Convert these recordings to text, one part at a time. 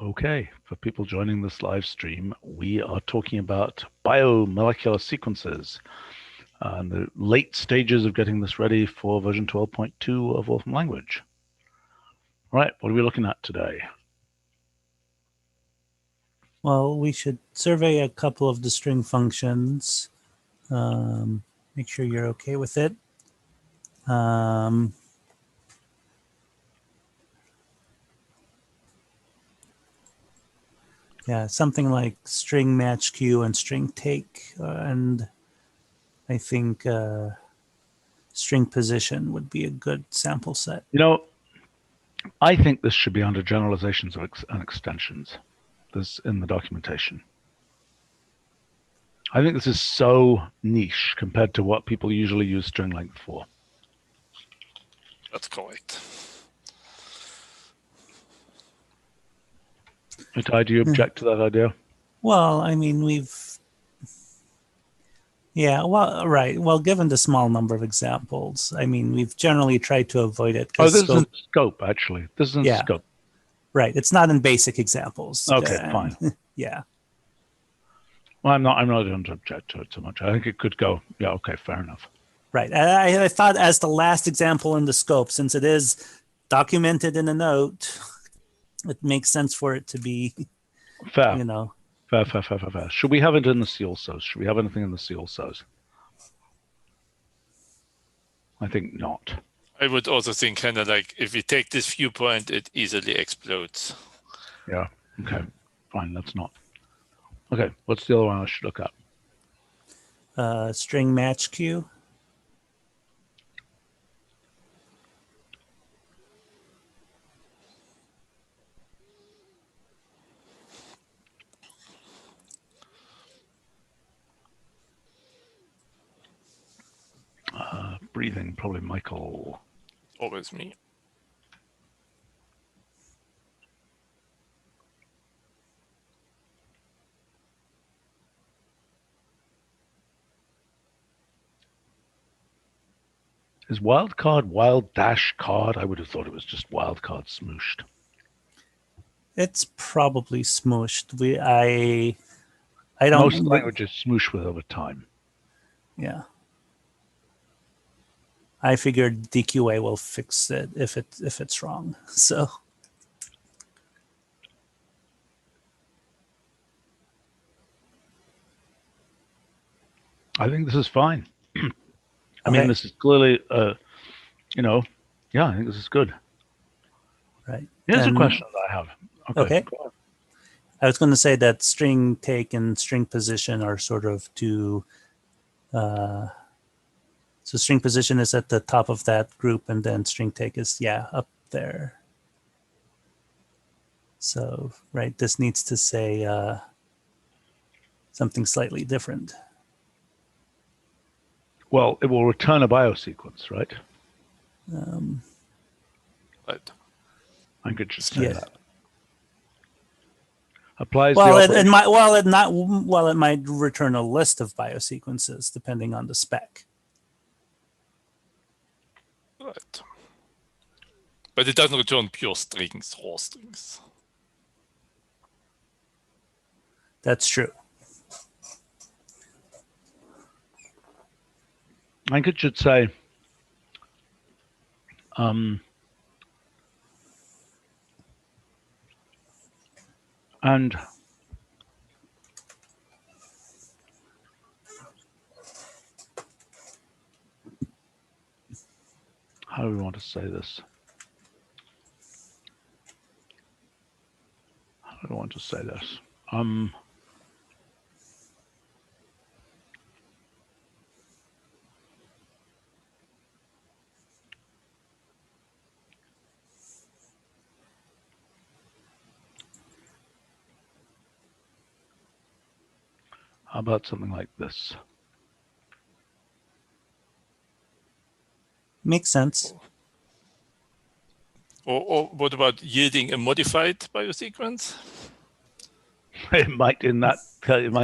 Okay, for people joining this live stream, we are talking about biomolecular sequences and the late stages of getting this ready for version 12.2 of Wolfram language. All right, what are we looking at today? Well, we should survey a couple of the string functions. Make sure you're okay with it. Yeah, something like string match Q and string take, and I think string position would be a good sample set. You know, I think this should be under generalizations and extensions. This in the documentation. I think this is so niche compared to what people usually use string length for. That's correct. Itai, do you object to that idea? Well, I mean, right. Well, given the small number of examples, I mean, we've generally tried to avoid it. Oh, this isn't scope, actually. This isn't scope. Right. It's not in basic examples. Okay, fine. Yeah. Well, I'm not going to object to it too much. I think it could go. Yeah, okay, fair enough. Right. I thought as the last example in the scope, since it is documented in a note, it makes sense for it to be fair. You know. Fair. Should we have it in the C also? Should we have anything in the C also? I think not. I would also think kind of like if we take this viewpoint, it easily explodes. Yeah. Okay. Fine. That's not. Okay. What's the other one I should look up? String match Q. Breathing, probably Michael. Always me. Is wildcard wild dash card? I would have thought it was just wildcard smooshed. It's probably smooshed. I don't. Most languages smoosh with over time. Yeah. I figured DQA will fix it if it's wrong. So. I think this is fine. I mean, this is clearly, yeah, I think this is good. Right. Here's a question that I have. Okay. I was going to say that string take and string position are sort of two. So string position is at the top of that group, and then string take is, up there. So, right, this needs to say something slightly different. Well, it will return a BioSequence, right? Right. I could just say that. Applies it might return a list of BioSequences depending on the spec. Right. But it doesn't return pure strings, raw strings. That's true. I should say, and how do we want to say this? How do I want to say this? How about something like this? Makes sense. Or what about yielding a modified BioSequence? It might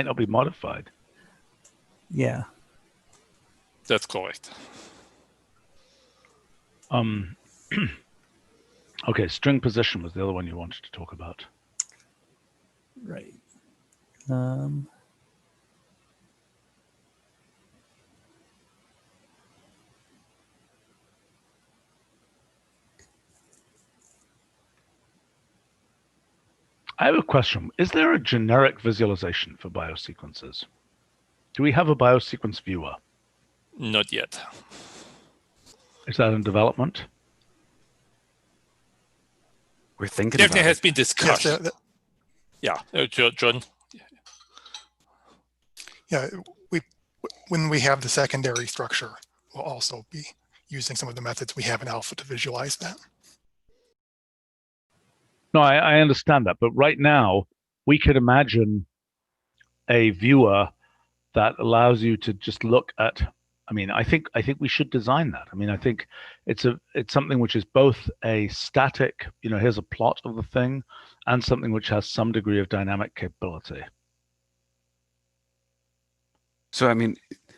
not be modified. Yeah. That's correct. Okay, string position was the other one you wanted to talk about. Right. I have a question. Is there a generic visualization for biosequences? Do we have a biosequence viewer? Not yet. Is that in development? We're thinking Definitely about has it. been discussed. Yes, Yeah, John. yeah. When we have the secondary structure, we'll also be using some of the methods we have in alpha to visualize that. No, I understand that. But right now, we could imagine a viewer that allows you to just look at. I mean, I think we should design that. I mean, I think it's something which is both a static, here's a plot of the thing, and something which has some degree of dynamic capability. So, I mean,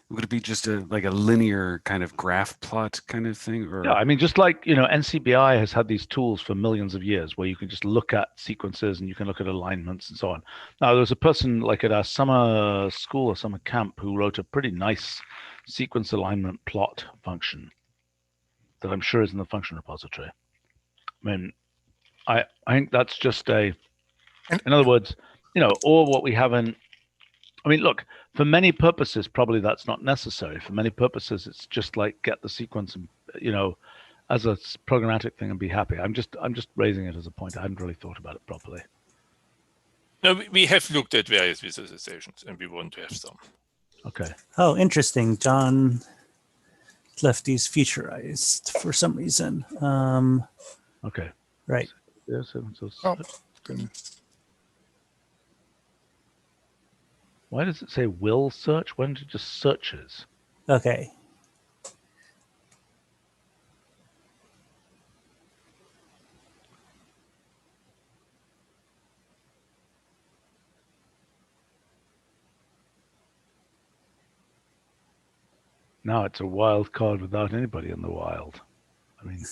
would it be just like a linear kind of graph plot kind of thing? Or Yeah, I mean, just like, NCBI has had these tools for millions of years where you can just look at sequences and you can look at alignments and so on. Now, there was a person like at our summer school or summer camp who wrote a pretty nice sequence alignment plot function that I'm sure is in the function repository. I mean, I think that's just in other words, or what we have in, I mean, look, for many purposes, probably that's not necessary. For many purposes, it's just like get the sequence and, as a programmatic thing and be happy. I'm just raising it as a point. I hadn't really thought about it properly. No, we have looked at various visualizations and we want to have some. Okay. Oh, interesting. John left these featureized for some reason. Okay. Right. Yes. Oh, goodness. Why does it say will search? Why don't it just searches? Okay. Now it's a wild card without anybody in the wild. I mean,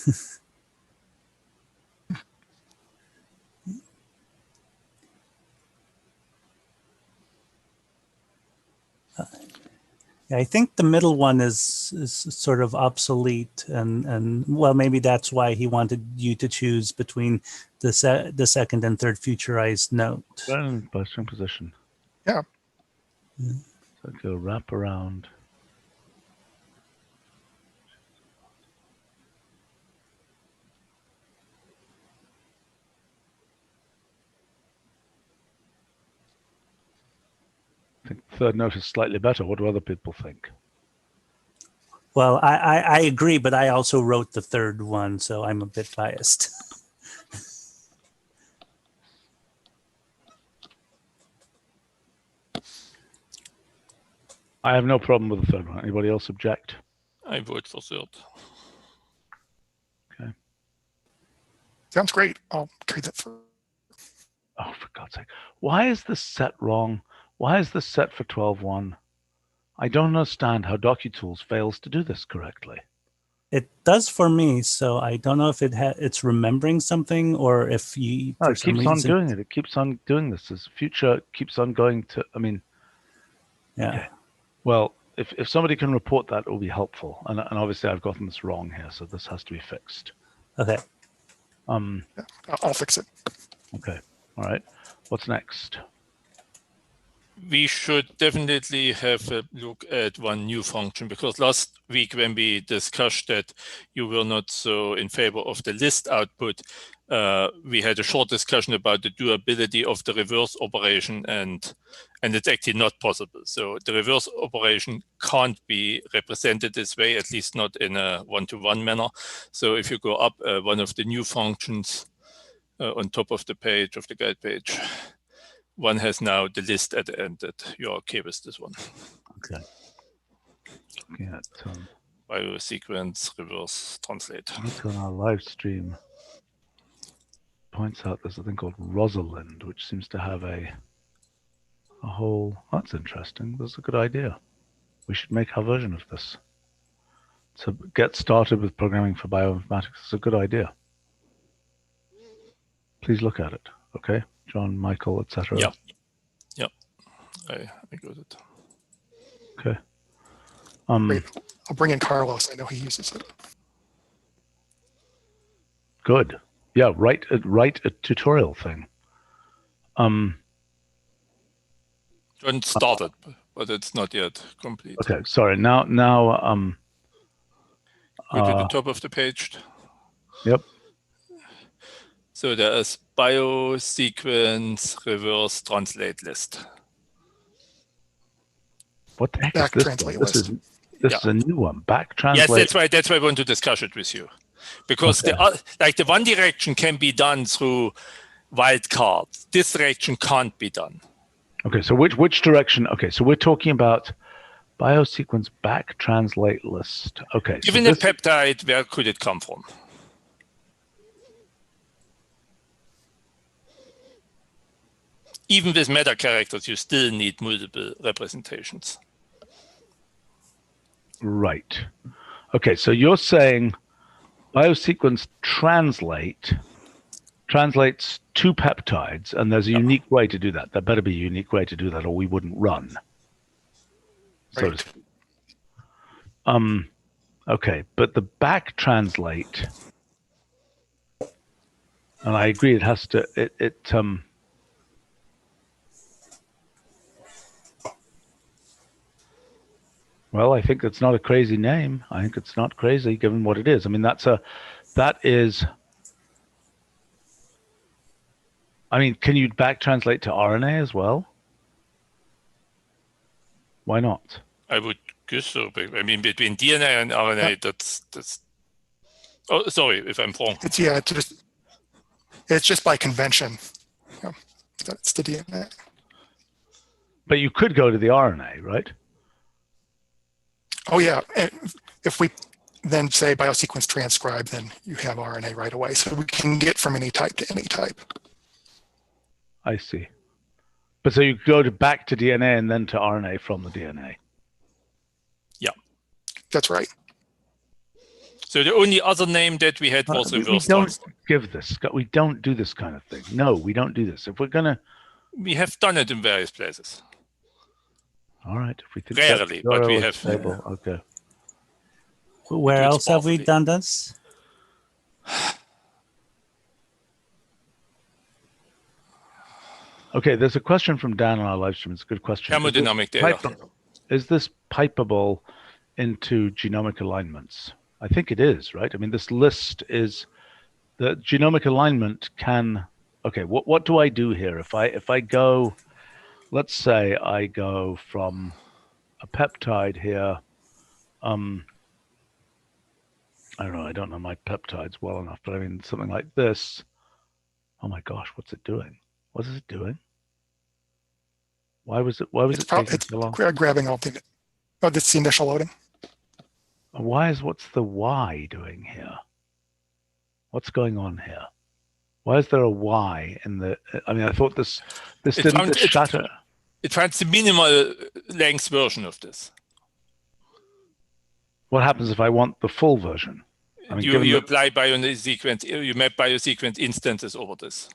I think the middle one is sort of obsolete, and well, maybe that's why he wanted you to choose between the second and third futurized note. by string position. Yeah. So go wrap around. I think third note is slightly better. What do other people think? Well, I agree, but I also wrote the third one, so I'm a bit biased. I have no problem with the third one. Anybody else object? I vote for third. Okay. Sounds great. I'll trade that for. Oh, for God's sake. Why is this set wrong? Why is this set for 12.1? I don't understand how DocuTools fails to do this correctly. It does for me, so I don't know if it's remembering something or if you. No, it keeps on doing it. It keeps on doing this. As future keeps on going to. I mean, yeah. Okay. Well, if somebody can report that, it will be helpful. And obviously, I've gotten this wrong here, so this has to be fixed. Okay. Yeah, I'll fix it. Okay. All right. What's next? We should definitely have a look at one new function, because last week when we discussed that you were not so in favor of the list output, we had a short discussion about the doability of the reverse operation, and it's actually not possible. So the reverse operation can't be represented this way, at least not in a one-to-one manner. So if you go up one of the new functions on top of the page, of the guide page, one has now the list at the end that you're okay with this one. Okay. Looking at BioSequence reverse translate. look on our live stream. Points out there's a thing called Rosalind, which seems to have a whole. That's interesting. That's a good idea. We should make our version of this. So get started with programming for bioinformatics is a good idea. Please look at it. Okay. John, Michael, etc. Yeah. I got it. Okay. Great. I'll bring in Carlos. I know he uses it. Good. Yeah. Write a tutorial thing. John started, but it's not yet complete. Okay. Sorry. Now. Go to the top of the page. Yep. So there is BioSequence reverse translate list. What the heck Back is this? translate This list. is a new one. Back Yes, translate. that's why I want to discuss it with you, because Okay. the one direction can be done through wildcards. This direction can't be done. Okay. So which direction? Okay. So we're talking about BioSequence back translate list. Okay. Given so a peptide, where could it come from? Even with meta characters, you still need multiple representations. Right. Okay. So you're saying BioSequence translates two peptides, and there's a unique way to do that. There better be a unique way to do that, or we wouldn't run. So to Right. speak. Okay, but the back translate, and I agree, it has to. Well, I think it's not a crazy name. I think it's not crazy given what it is. I mean, that is. I mean, can you back translate to RNA as well? Why not? I would guess so. I mean, between DNA and RNA, that's. Oh, sorry if I'm wrong. It's just by convention. Yeah, that's the DNA. But you could go to the RNA, right? Oh yeah. And if we then say BioSequence transcribe, then you have RNA right away. So we can get from any type to any type. I see. But so you go back to DNA and then to RNA from the DNA. Yeah. That's right. So the only other name that we had was reverse translate. We don't do this kind of thing. No, we don't do this. If we're gonna, We have done it in various places. all right. If we think Rarely, but we have. stable. Okay. Where do it else have we sparsely. done this? Okay. There's a question from Dan on our live stream. It's a good question. Thermodynamic data. Is this pipeable into genomic alignments? I think it is, right? I mean, this list is the genomic alignment can. Okay, what do I do here? If I go, let's say I go from a peptide here. I don't know. I don't know my peptides well enough, but I mean something like this. Oh my gosh, what's it doing? What is it doing? Why was it taking so long? Grabbing all the. Oh, this is the initial loading. What's the Y doing here? What's going on here? Why is there a Y in the? I mean, I thought this didn't shatter. It finds the minimal length version of this. What happens if I want the full version? I mean, You apply BioSequence, you map BioSequence instances over this.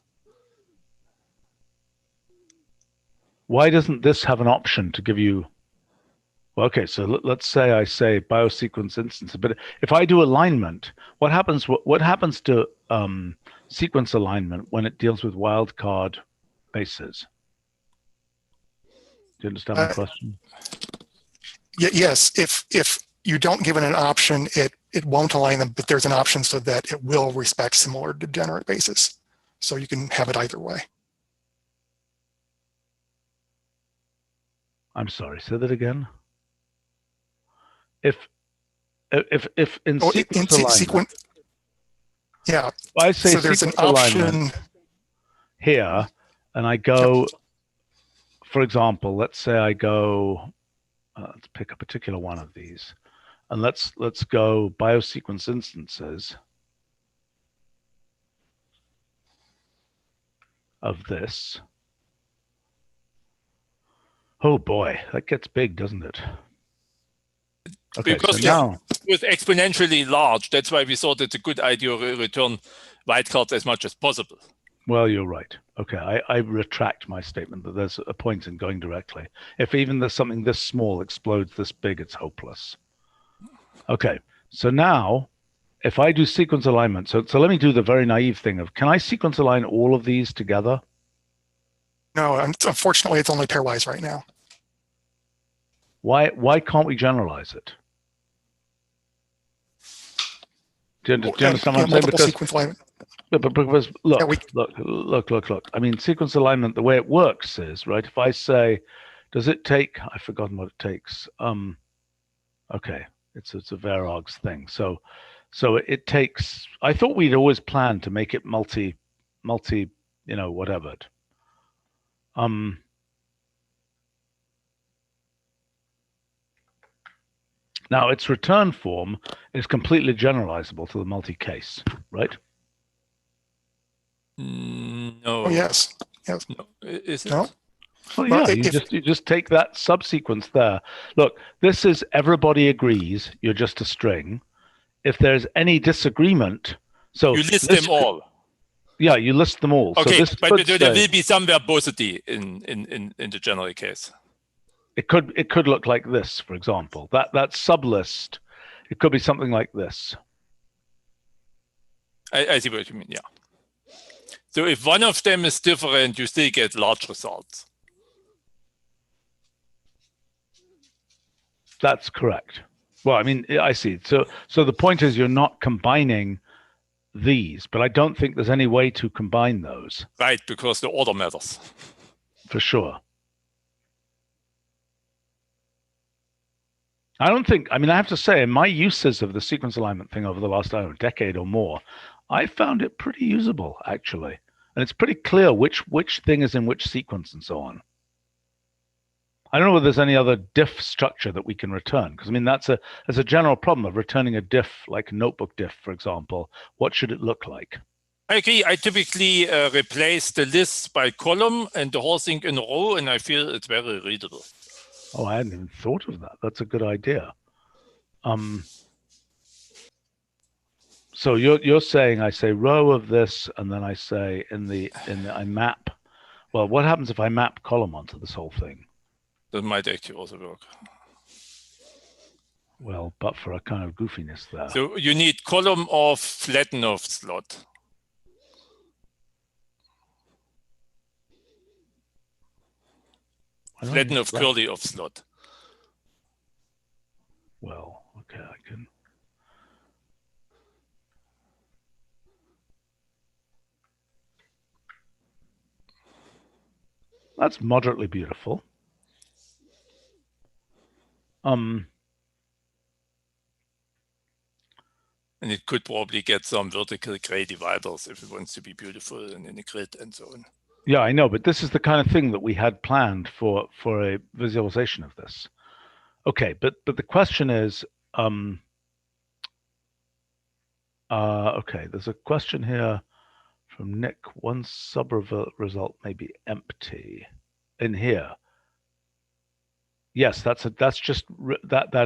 Why doesn't this have an option to give you? Well, okay, so let's say I say BioSequence instance, but if I do alignment, what happens? What happens to sequence alignment when it deals with wildcard bases? Do you understand my question? Yes, if you don't give it an option, it won't align them, but there's an option so that it will respect similar degenerate bases. So you can have it either way. I'm sorry, say that again. If in sequence alignment, yeah. I say so there's an option here, and I go, for example, let's say I go, let's pick a particular one of these, and let's go BioSequence instances of this. Oh boy, that gets big, doesn't it? Okay, because so now it was exponentially large. That's why we thought it's a good idea to return wildcards as much as possible. well, you're right. Okay, I retract my statement that there's a point in going directly. If even there's something this small explodes this big, it's hopeless. Okay, so now if I do sequence alignment, so let me do the very naive thing of, can I sequence align all of these together? No, unfortunately, it's only pairwise right now. Why can't we generalize it? Do you understand what I'm saying? Multiple Because, sequence alignment. because look, Yeah, look. I mean, sequence alignment, the way it works is, right, if I say, does it take, I've forgotten what it takes. Okay, it's a Verog's thing. So it takes, I thought we'd always planned to make it multi, whatever. Now its return form is completely generalizable to the multi-case, right? No. Oh, yes. No. Is it? No. Well, yeah, Well, you just take that subsequence there. Look, this is everybody agrees you're just a string. If there's any disagreement, so you list them all. Yeah, you list them all. Okay, so this but could there say, will be some verbosity in the general case. it could look like this, for example. That sublist, it could be something like this. I see what you mean. Yeah. So if one of them is different, you still get large results. That's correct. Well, I mean, I see. So the point is you're not combining these, but I don't think there's any way to combine those. Right, because the order matters. For sure. I don't think, I mean, I have to say, in my uses of the sequence alignment thing over the last, I don't know, decade or more, I found it pretty usable, actually. And it's pretty clear which thing is in which sequence and so on. I don't know whether there's any other diff structure that we can return, because I mean, that's a general problem of returning a diff, like a notebook diff, for example. What should it look like? I agree. I typically replace the list by column and the whole thing in a row, and I feel it's very readable. Oh, I hadn't even thought of that. That's a good idea. So you're saying I say row of this, and then I say I map. Well, what happens if I map column onto this whole thing? That might actually also work. Well, but for a kind of goofiness there. So you need column of flatten of slot. Flatten of curly of slot. Well, okay, I can. That's moderately beautiful. And it could probably get some vertical gray dividers if it wants to be beautiful and in a grid and so on. Yeah, I know, but this is the kind of thing that we had planned for a visualization of this. Okay, but the question is, okay, there's a question here from Nick. One result may be empty in here. Yes, that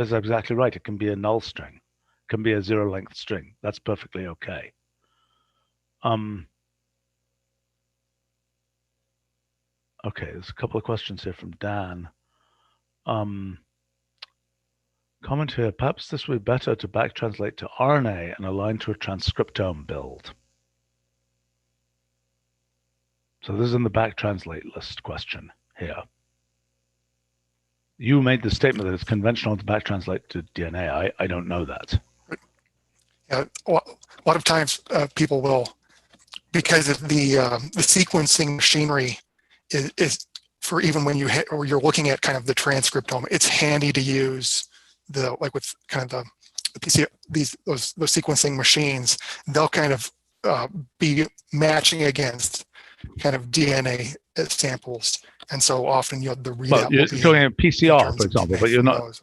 is exactly right. It can be a null string, it can be a zero length string. That's perfectly okay. Okay, there's a couple of questions here from Dan. Comment here, perhaps this would be better to back translate to RNA and align to a transcriptome build. So this is in the back translate list question here. You made the statement that it's conventional to back translate to DNA. I don't know that. Yeah, a lot of times people will, because of the sequencing machinery is for even when you're looking at kind of the transcriptome, it's handy to use like with kind of the PC, those sequencing machines. They'll kind of be matching against kind of DNA samples, and so often the readout. Well, you're talking about PCR, for example, but you're not.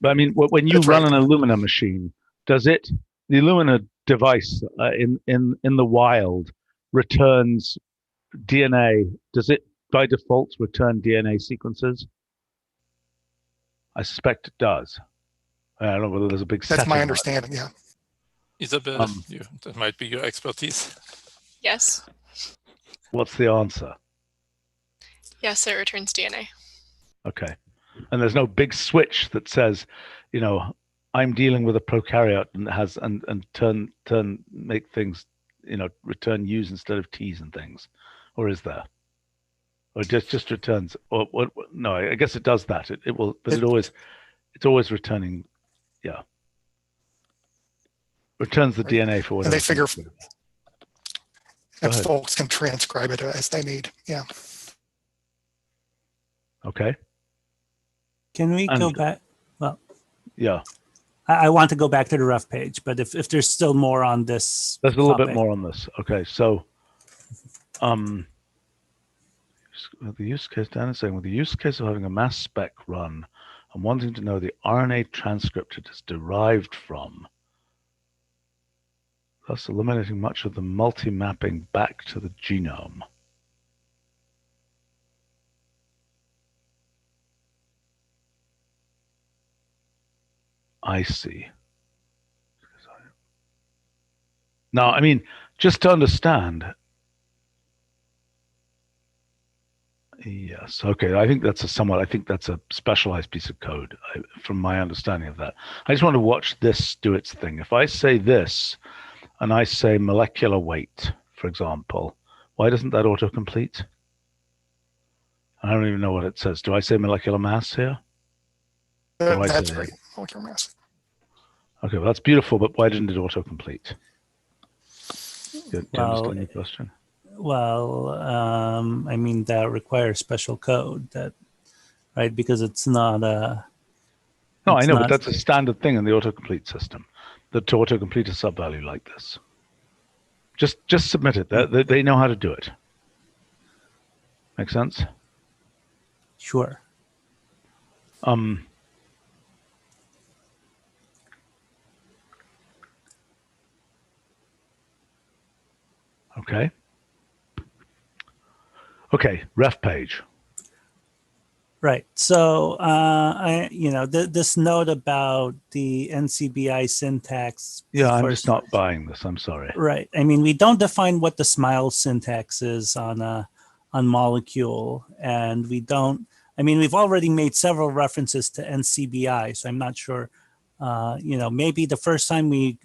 But I mean, when you run an Illumina machine, does the Illumina device in the wild returns DNA? Does it by default return DNA sequences? I suspect it does. I don't know whether there's a big. That's my understanding. Yeah. Isabel, that might be your expertise. Yes. What's the answer? Yes, it returns DNA. Okay. And there's no big switch that says, you know, I'm dealing with a prokaryote and has and make things, you know, return U's instead of T's and things, or is there? Or just returns? Or what? No, I guess it does that. It will, but it's always returning. Yeah, returns the DNA for whatever. And they figure Go and ahead. folks can transcribe it as they need. Yeah. Okay. Can we go And- back? Well, Yeah, I want to go back to the rough page, but if there's still more on this, there's a little bit topic. more on this. Okay, so, the use case, Dan is saying, with the use case of having a mass spec run and wanting to know the RNA transcript it is derived from, thus eliminating much of the multi-mapping back to the genome. I see. Now, I mean, just to understand. Yes. Okay. I think that's a specialized piece of code from my understanding of that. I just want to watch this do its thing. If I say this and I say molecular weight, for example, why doesn't that autocomplete? I don't even know what it says. Do I say molecular mass here? Oh, I That's see. right. Molecular mass. Okay, well, that's beautiful, but why didn't it autocomplete? Do you Well, understand the question? Well, I mean, that requires special code, right? Because it's not a. No, I it's know, but not- that's a standard thing in the autocomplete system, that to autocomplete a subvalue like this. Just submit it. They know how to do it. Make sense? Sure. Okay. Okay, ref page. Right. So, this note about the NCBI syntax. Yeah, I'm for- just not buying this. I'm sorry. Right. I mean, we don't define what the SMILE syntax is on molecule, and we don't. I mean, we've already made several references to NCBI, so I'm not sure. Maybe the first time we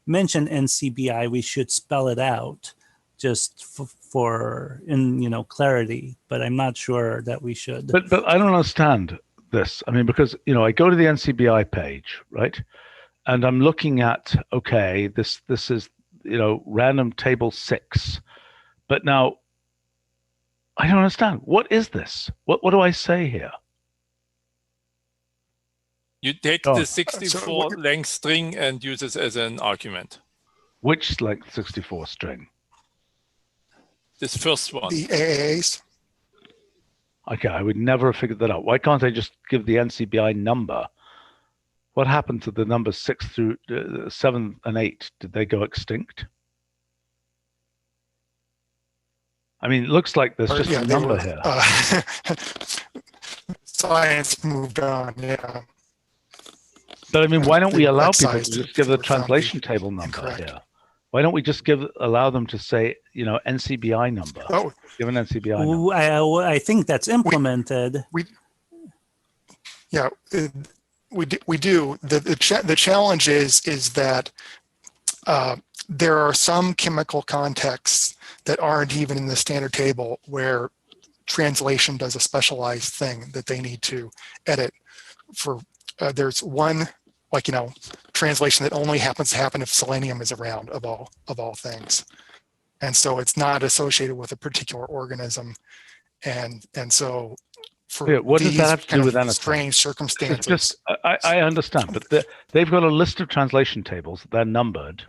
mention NCBI, we should spell it out, just for clarity. But I'm not sure that we should. But I don't understand this. I mean, because I go to the NCBI page, right, and I'm looking at this is random table 6, but now I don't understand. What is this? What do I say here? You take Oh. the 64 length string and use it as an argument. Which length 64 string? This first one. The AAAs. Okay, I would never have figured that out. Why can't I just give the NCBI number? What happened to the numbers 6 through 7 and 8? Did they go extinct? I mean, it looks like there's just a number here. Science moved on, yeah. But I mean, why don't we allow That people to size just give the found translation table number incorrect. here? Why don't we just allow them to say, NCBI number? Oh, Give an NCBI number. I think that's implemented. yeah, we do. The challenge is that there are some chemical contexts that aren't even in the standard table where translation does a specialized thing that they need to edit. For there's one translation that only happens to happen if selenium is around of all things, and so it's not associated with a particular organism, and so for What does that have to do with anything? strange circumstances. I understand, but they've got a list of translation tables. They're numbered,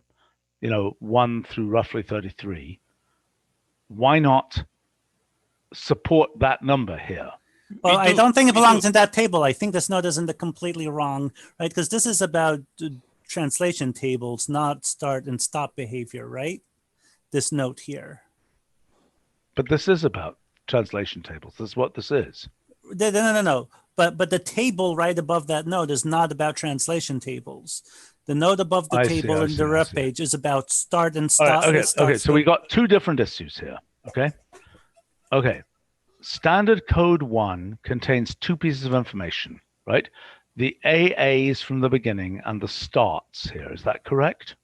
1 through roughly 33. Why not support that number here? Well, I don't think it belongs in that table. I think this note isn't completely wrong, right? Because this is about translation tables, not start and stop behavior, right? This note here. But this is about translation tables. This is what this is. No. But the table right above that note is not about translation tables. The note above the table in the ref page is about start and stop. Okay. So we got two different issues here. Okay. Okay. Standard code 1 contains two pieces of information, right? The AAs from the beginning and the starts here. Is that correct?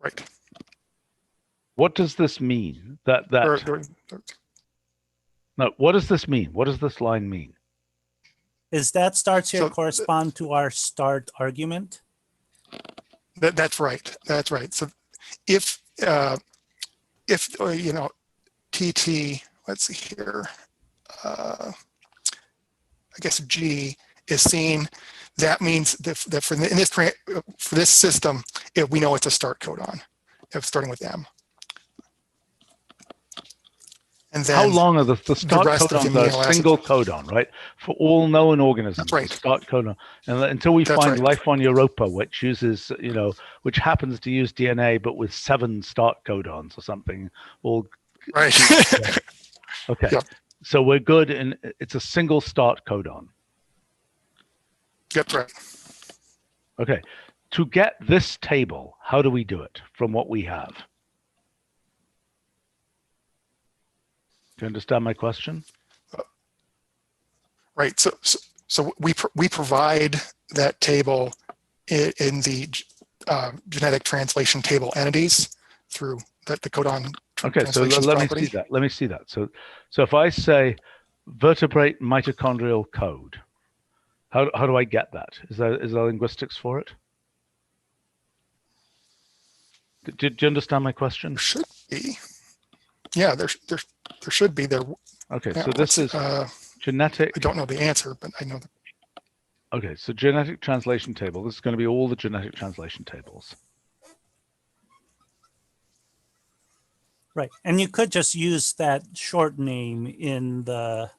Right. What does this mean? Or- No, what does this mean? What does this line mean? Is that starts here So- correspond to our start argument? That's right. That's right. So if you know, TT, let's see here, I guess G is seen, that means that for this system, we know it's a start codon, starting with M. And then How long are the start rest of the codons are amino a acids. single codon, right? For all known organisms, That's right. the start codon, and until we That's find right. life on Europa, which uses, you know, which happens to use DNA, but with 7 start codons or something, all Right. okay. Yep. So we're good, and it's a single start codon. That's right. Okay. To get this table, how do we do it from what we have? Do you understand my question? Right. So we provide that table in the genetic translation table entities through the codon Okay, so translations let me property. see that. Let me see that. So if I say vertebrate mitochondrial code, how do I get that? Is there linguistics for it? Do you understand my question? There should be. Yeah, there should be. There. Okay, Yeah, so this is genetic. I don't know the answer, but I know. Okay, so genetic translation table. This is going to be all the genetic translation tables. Right. And you could just use that short name in the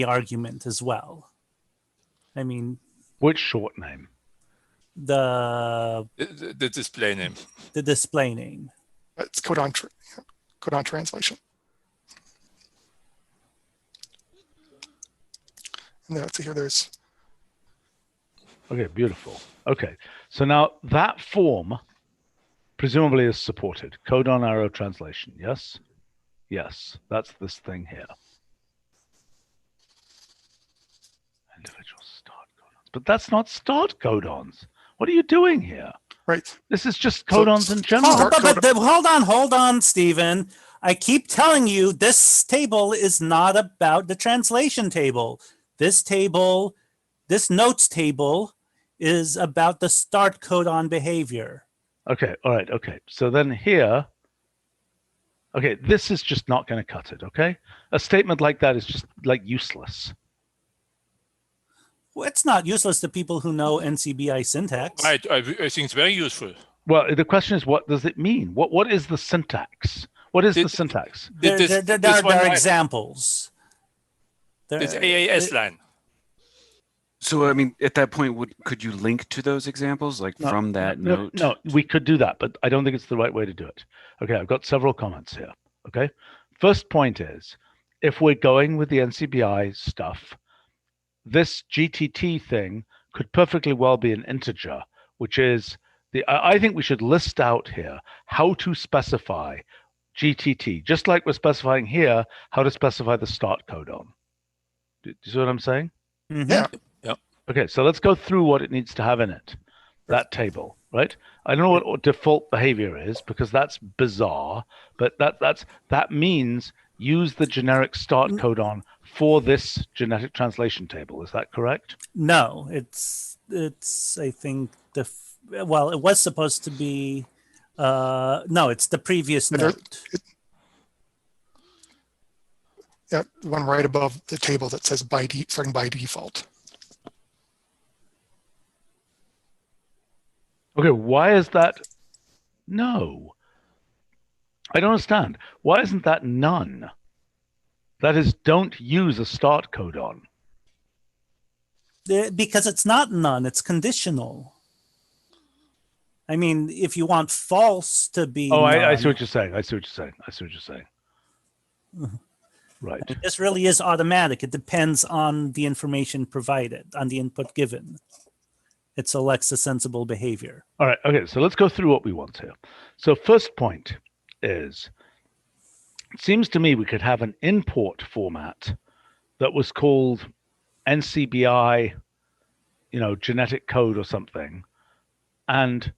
argument as well. I mean, Which short name? the display name. the display name. It's codon translation. And let's see here. There's Okay, beautiful. Okay, so now that form presumably is supported. Codon arrow translation, yes? Yes, that's this thing here. Individual start codons. But that's not start codons. What are you doing here? right. This is just codons in general. Start Hold on, Stephen. I keep telling you this table is not about the translation table. This notes table is about the start codon behavior. Okay, all right, okay. So then here, okay, this is just not going to cut it, okay? A statement like that is just like useless. Well, it's not useless to people who know NCBI syntax. I think it's very useful. Well, the question is, what does it mean? What is the syntax? What is the syntax? There This one are line, examples. this AAS line. So, I mean, at that point, could you link to those examples, like from that note? No, we could do that, but I don't think it's the right way to do it. Okay, I've got several comments here. Okay, first point is, if we're going with the NCBI stuff, this GTT thing could perfectly well be an integer, which is I think we should list out here how to specify GTT, just like we're specifying here how to specify the start codon. Do you see what I'm saying? Mhm. Yeah. Okay, so let's go through what it needs to have in it, that table, right? I don't know what default behavior is because that's bizarre, but that means use the generic start codon for this genetic translation table. Is that correct? No, it's I think it was supposed to be no, it's the previous note. Yeah, the one right above the table that says starting by default. Okay, why is that? No. I don't understand. Why isn't that none? That is, don't use a start codon. Because it's not none, it's conditional. I mean, if you want false to be Oh, none, I see what you're saying. I see what you're saying. Right. this really is automatic. It depends on the information provided, on the input given. It selects a sensible behavior. All right. Okay. So let's go through what we want here. So first point is, it seems to me we could have an import format that was called NCBI, genetic code or something, and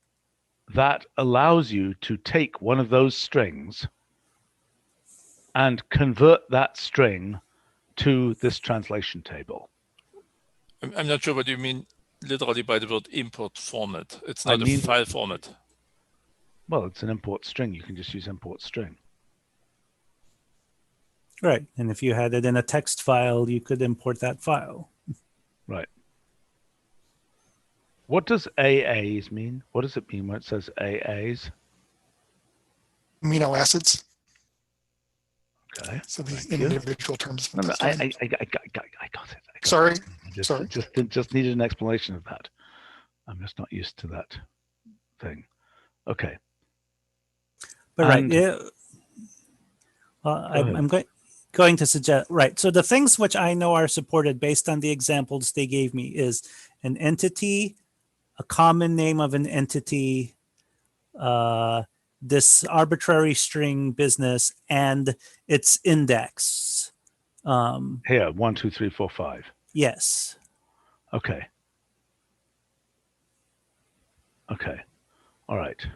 that allows you to take one of those strings and convert that string to this translation table. I'm not sure what you mean literally by the word import format. It's not a file format. Well, it's an import string. You can just use import string. Right. And if you had it in a text file, you could import that file. Right. What does AAs mean? What does it mean when it says AAs? Amino acids. Okay. So these Thank you. individual terms. No, I got it. Sorry. Sorry. Just needed an explanation of that. I'm just not used to that thing. Okay. But right. Yeah. I'm going to suggest, right. So the things which I know are supported based on the examples they gave me is an entity, a common name of an entity, this arbitrary string business, and its index. Here, 1, 2, 3, 4, 5. Yes. Okay. Okay. All right.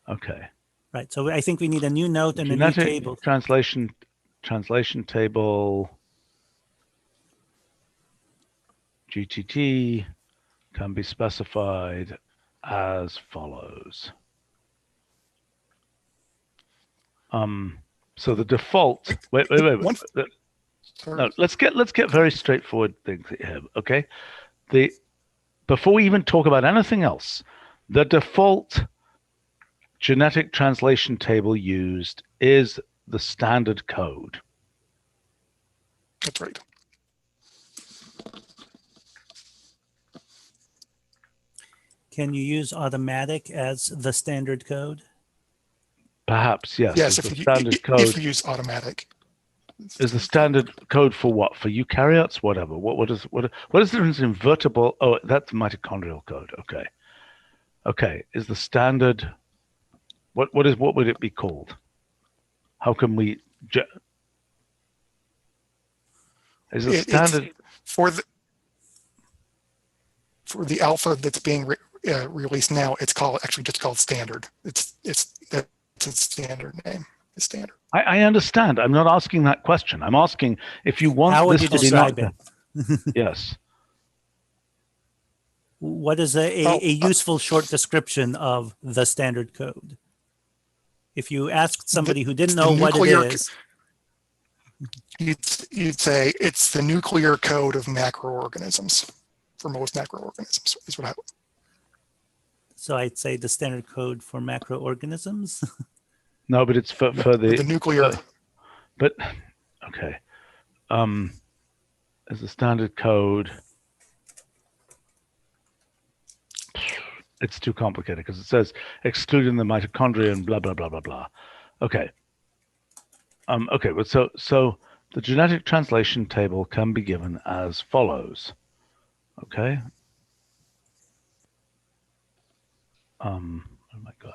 Okay. Right. So I think we need a new note and Genetic a new table. Translation table. GTT can be specified as follows. So the default. Wait. No, let's get very straightforward things here. Okay. Before we even talk about anything else, the default genetic translation table used is the standard code. That's right. Can you use automatic as the standard code? Perhaps, yes. Yes, if you use automatic. Is the standard code for what? For eukaryotes? Whatever. What is the difference in invertible? Oh, that's mitochondrial code. Okay. Okay. Is the standard what would it be called? How can we is the standard for the alpha that's being released now? It's just called standard. It's a standard name. It's standard. I understand. I'm not asking that question. I'm asking if you want how would this you describe it? Yes. What is a useful short description of the standard code? If you asked somebody who didn't know what it is, you'd say it's the nuclear code of macroorganisms. For most macroorganisms is what I would. So I'd say the standard code for macroorganisms. No, but it's for the nuclear. But okay, is the standard code? It's too complicated because it says excluding the mitochondria and blah blah blah blah blah. Okay. Okay. But so the genetic translation table can be given as follows. Okay. Where am I going?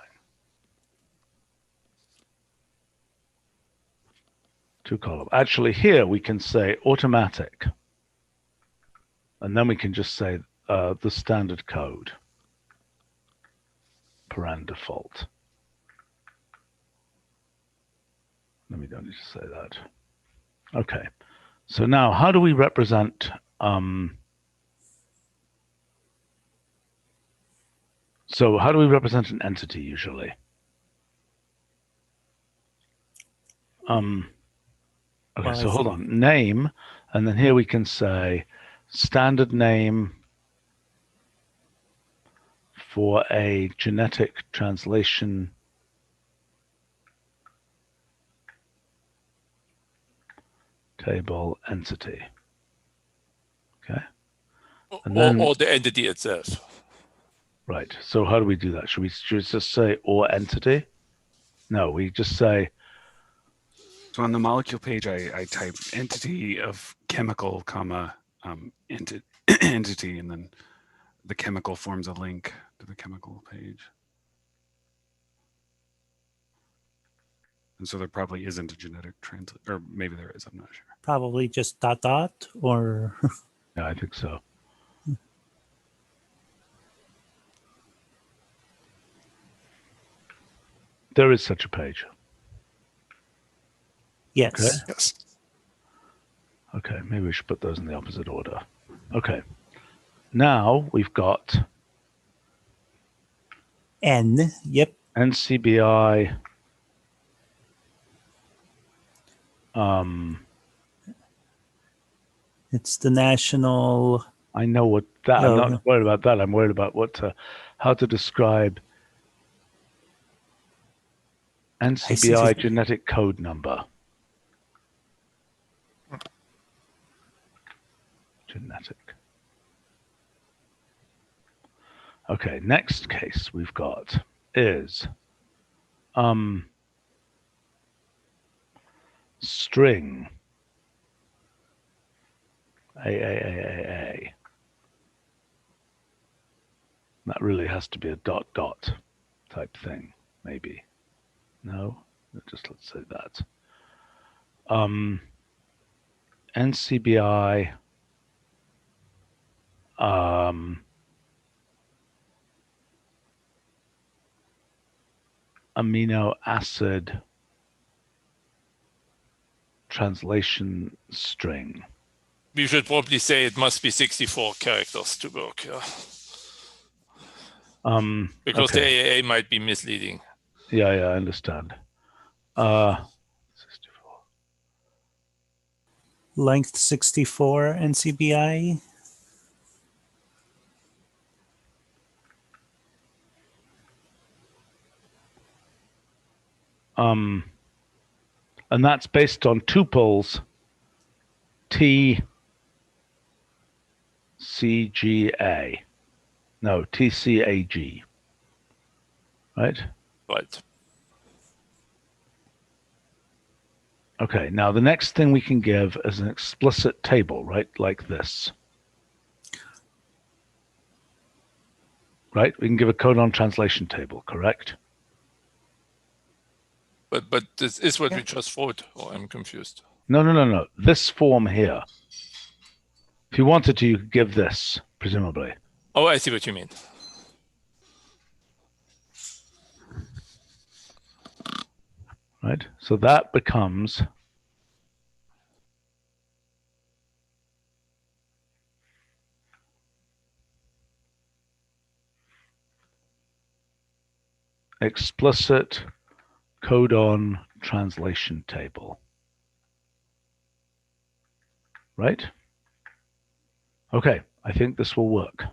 Two column. Actually, here we can say automatic, and then we can just say the standard code. Paren default. We don't need to say that. Okay. So now, how do we represent? So how do we represent an entity usually? Okay, so hold on. Name, and then here we can say standard name for a genetic translation table entity. Okay. And then, or the entity itself. Right. So how do we do that? Should we just say or entity? No, we just say. So on the molecule page, I type entity of chemical, comma, entity, and then the chemical forms a link to the chemical page. And so there probably isn't a genetic translate, or maybe there is, I'm not sure. Probably just ... or Yeah, I think so. There is such a page. yes. Okay. Yes. Okay, maybe we should put those in the opposite order. Okay. Now we've got N. Yep. NCBI. It's the national. I know what that. I'm Oh, not no. worried about that. I'm worried about how to describe NCBI genetic code number. Genetic. Okay, next case we've got is string A. That really has to be a ... type thing, maybe. No, just let's say that. NCBI amino acid translation string. We should probably say it must be 64 characters to work. Because okay. the AAA might be misleading. Yeah, I understand. 64. Length 64 NCBI. And that's based on tuples TCGA. No, TCAG. Right? Right. Okay, now the next thing we can give is an explicit table, right? Like this. Right? We can give a codon translation table, correct? But this is what we just wrote, or I'm confused. No. This form here. If you wanted to, you could give this, presumably. Oh, I see what you mean. Right? So that becomes explicit codon translation table. Right? Okay, I think this will work.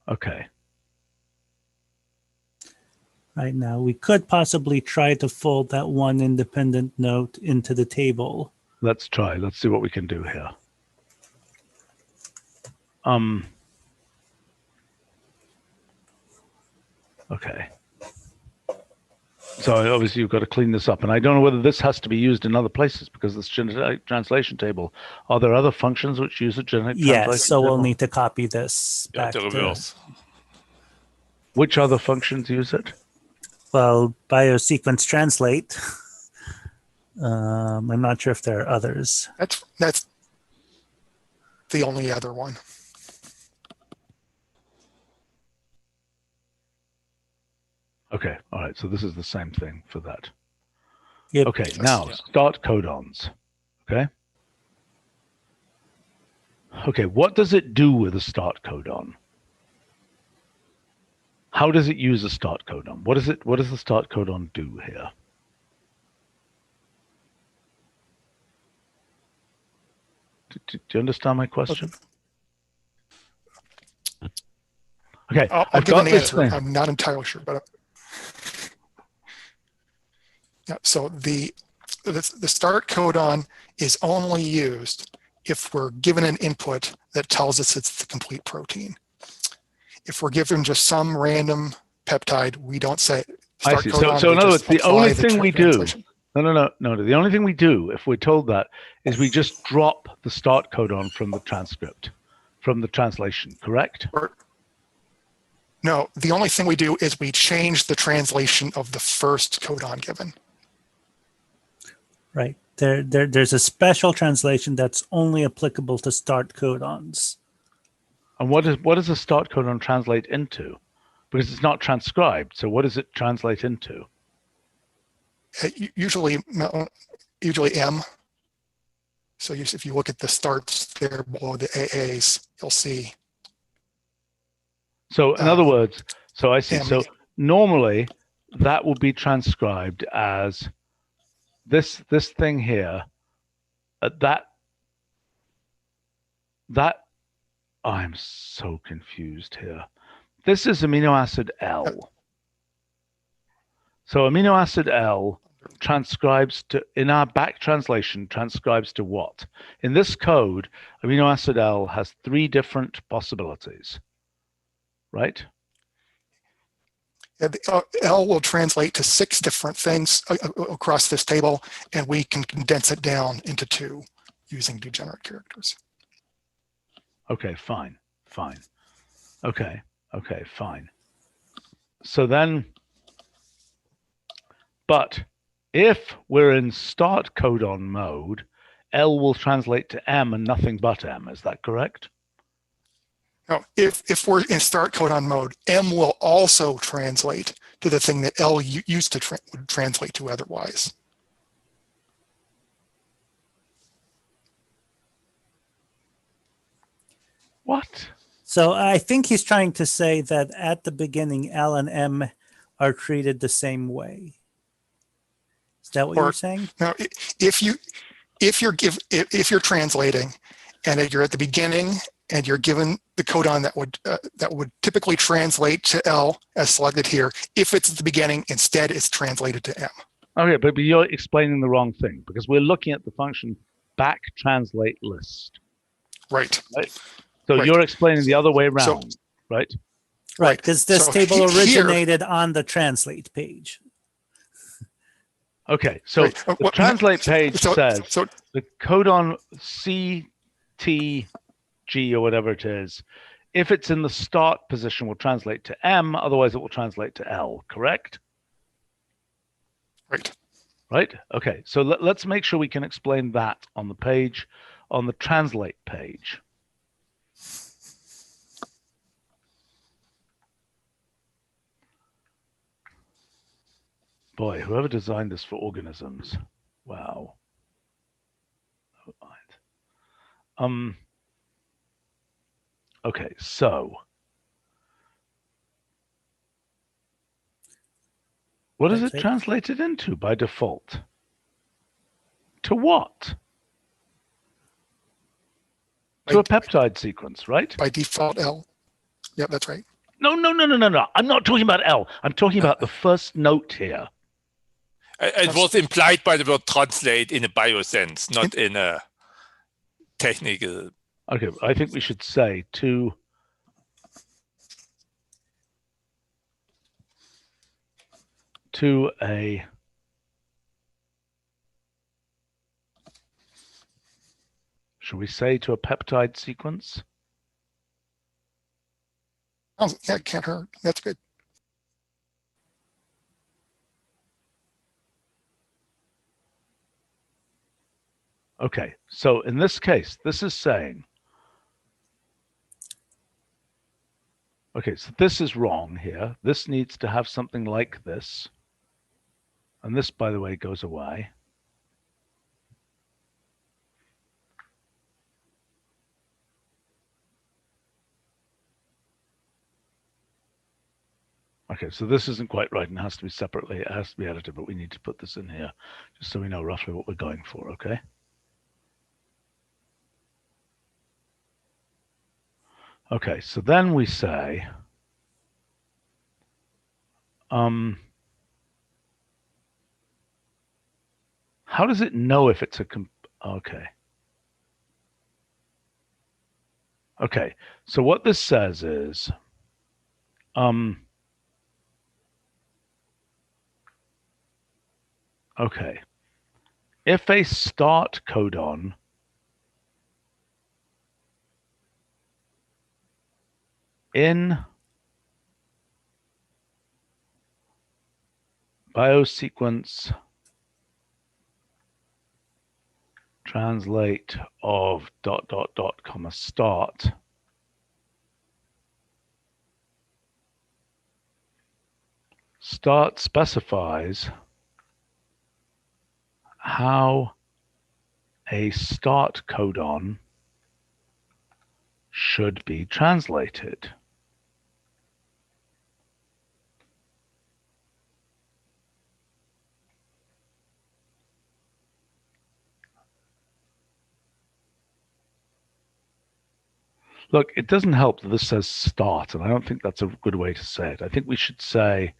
Okay. Right now, we could possibly try to fold that one independent note into the table. Let's try. Let's see what we can do here. Okay. So obviously you've got to clean this up. And I don't know whether this has to be used in other places because this genetic translation table. Are there other functions which use a genetic translation Yes, so table? we'll need to copy this back the reverse. Which other functions use it? Well, BioSequence translate. I'm not sure if there are others. That's the only other one. Okay, all right, so this is the same thing for that. Yep. Okay, now start codons, okay? Okay, what does it do with a start codon? How does it use a start codon? What does the start codon do here? Do you understand my question? Okay, I'll give an answer. I'm not entirely sure, but yeah. So the start codon is only used if we're given an input that tells us it's the complete protein. If we're given just some random peptide, we don't say start I see. codon. So in other words, the only thing we do. translation. No. The only thing we do if we're told that is we just drop the start codon from the transcript. from the translation, correct? No, the only thing we do is we change the translation of the first codon given. Right. There's a special translation that's only applicable to start codons. And what does a start codon translate into? Because it's not transcribed. So what does it translate into? Usually M. So if you look at the starts there below the AAs, you'll see. So in other words, so I see. M. So normally that will be transcribed as this thing here. That I'm so confused here. This is amino acid L. So amino acid L transcribes to, in our back translation, transcribes to what? In this code, amino acid L has 3 different possibilities, right? L will translate to 6 different things across this table, and we can condense it down into 2 using degenerate characters. Okay, fine. Okay, fine. So then, but if we're in start codon mode, L will translate to M and nothing but M. Is that correct? No, if we're in start codon mode, M will also translate to the thing that L used to would translate to otherwise. What? So I think he's trying to say that at the beginning, L and M are treated the same way. Is that what you're saying? No, if you're translating, and you're at the beginning, and you're given the codon that would typically translate to L as selected here, if it's at the beginning, instead it's translated to M. Okay, but you're explaining the wrong thing because we're looking at the function back translate list. Right. So right. You're explaining the other way around, right? Right, because this so table originated on the translate page. Okay, so right. the translate page says so the codon CTG or whatever it is, if it's in the start position, will translate to M, otherwise it will translate to L, correct? Right. Right? Okay, so let's make sure we can explain that on the page, on the translate page. Boy, whoever designed this for organisms, wow. Okay, so what is it translated into by default? To what? To a peptide sequence, right? By default, L. Yeah, that's right. No. I'm not talking about L. I'm talking about the first note here. It was implied by the word translate in a bio sense, not in a technical. Okay, I think we should say to a should we say to a peptide sequence? Oh, yeah, it can't hurt. That's good. Okay, so in this case, this is saying, okay, so this is wrong here. This needs to have something like this. And this, by the way, goes away. Okay, so this isn't quite right and has to be separately, it has to be edited, but we need to put this in here just so we know roughly what we're going for, okay? Okay, so then we say, how does it know if it's a, okay. Okay, so what this says is, okay, if a start codon in BioSequence translate of ... comma start specifies how a start codon should be translated. Look, it doesn't help that this says start, and I don't think that's a good way to say it. I think we should say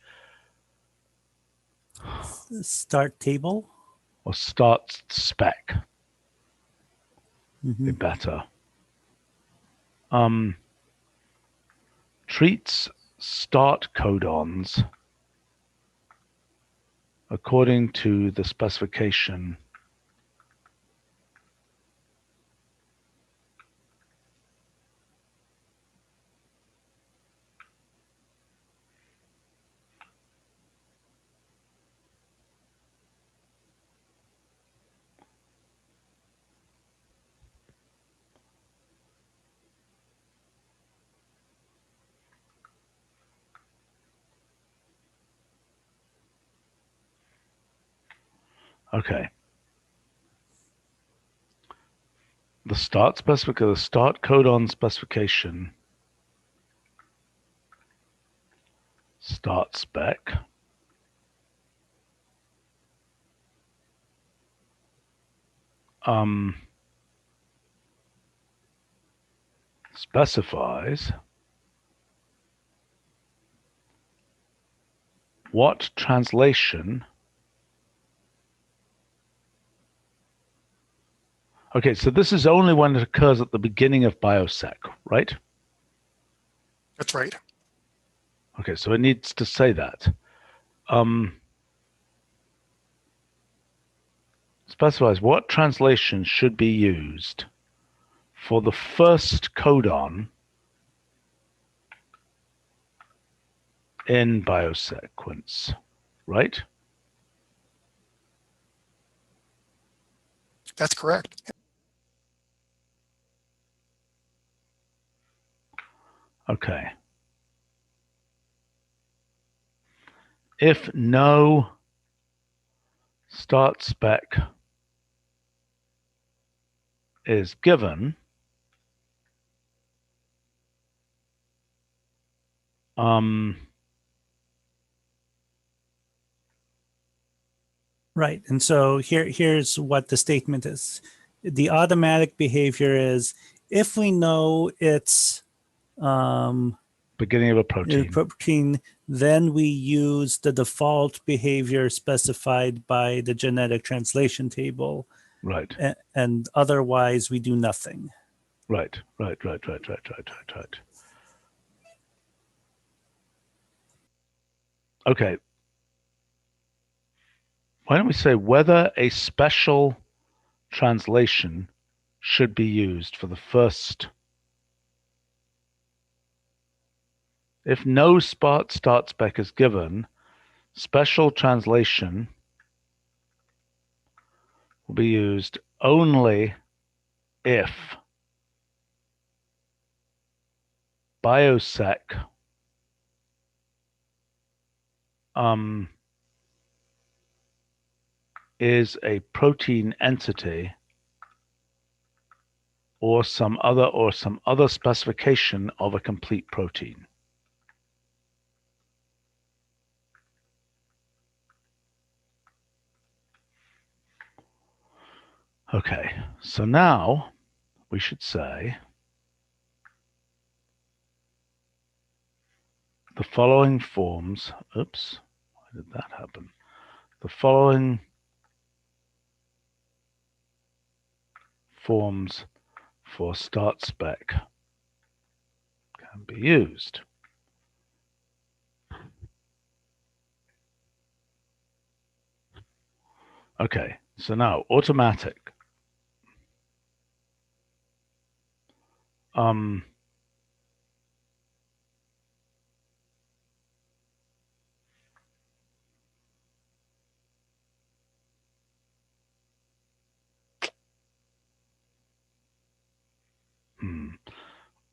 Start table. or start spec. Mm-hmm. Be better. Treats start codons according to the specification okay. The start codon specification start spec specifies what translation. Okay, so this is only when it occurs at the beginning of biosec, right? That's right. Okay, so it needs to say that. Specifies what translation should be used for the first codon in BioSequence, right? That's correct. Okay. If no start spec is given, Right. And so here's what the statement is. The automatic behavior is if we know it's beginning of a protein, then we use the default behavior specified by the genetic translation table. Right. And otherwise we do nothing. Right. Okay. Why don't we say whether a special translation should be used for the first. If no start spec is given, special translation will be used only if biosec is a protein entity or some other specification of a complete protein. Okay, so now we should say the following forms, oops, why did that happen? The following forms for start spec can be used. Okay, so now automatic.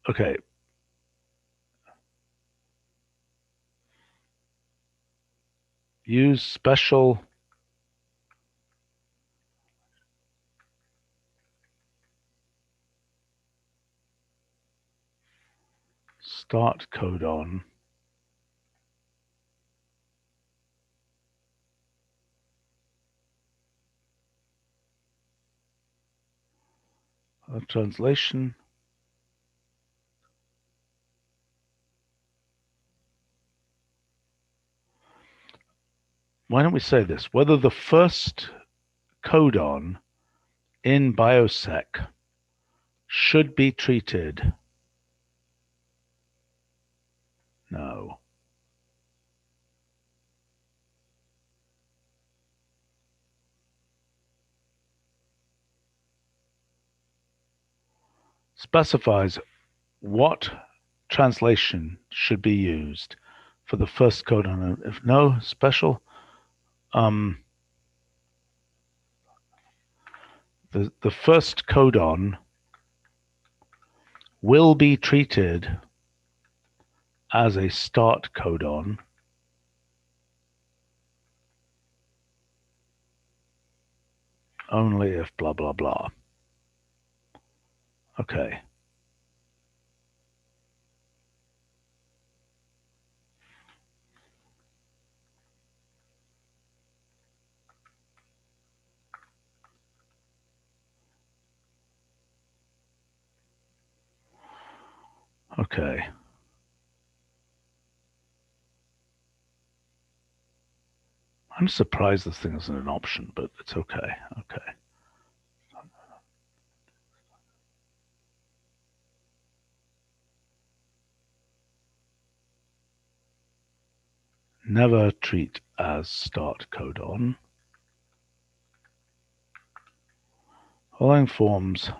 Okay. Use special start codon translation why don't we say this? Whether the first codon in BioSec should be treated. No. Specifies what translation should be used for the first codon. If no special, the first codon will be treated as a start codon only if blah, blah, blah. Okay. Okay. I'm surprised this thing isn't an option, but it's okay. Okay. Never treat as start codon. Following forms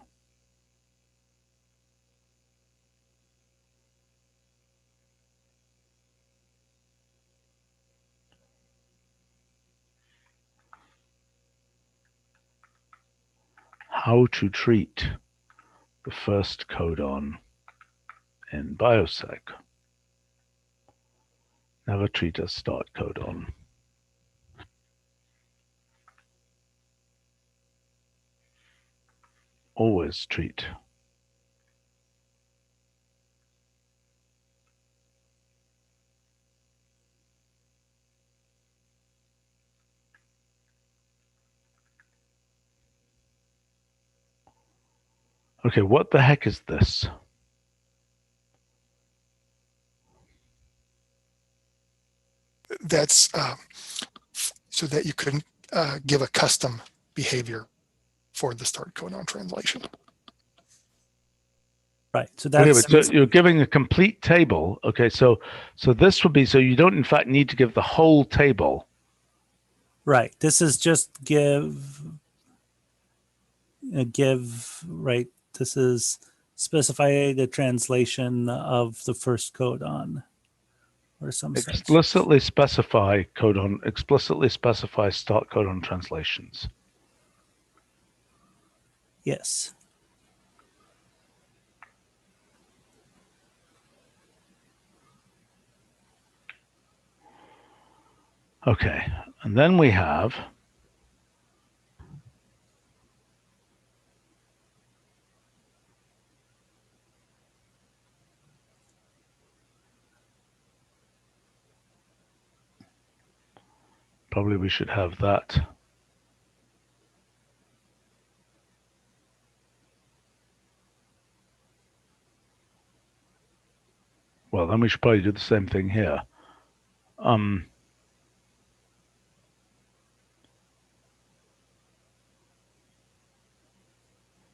how to treat the first codon in BioSec. Never treat as start codon. Always treat Okay, what the heck is this? That's so that you can give a custom behavior for the start codon translation. Right. So that's so you're giving a complete table. Okay, so this would be so you don't in fact need to give the whole table. right. This is just give right. This is specify the translation of the first codon or some such. Explicitly specify codon. Explicitly specify start codon translations. Yes. Okay, and then we have probably we should have that. Well, then we should probably do the same thing here.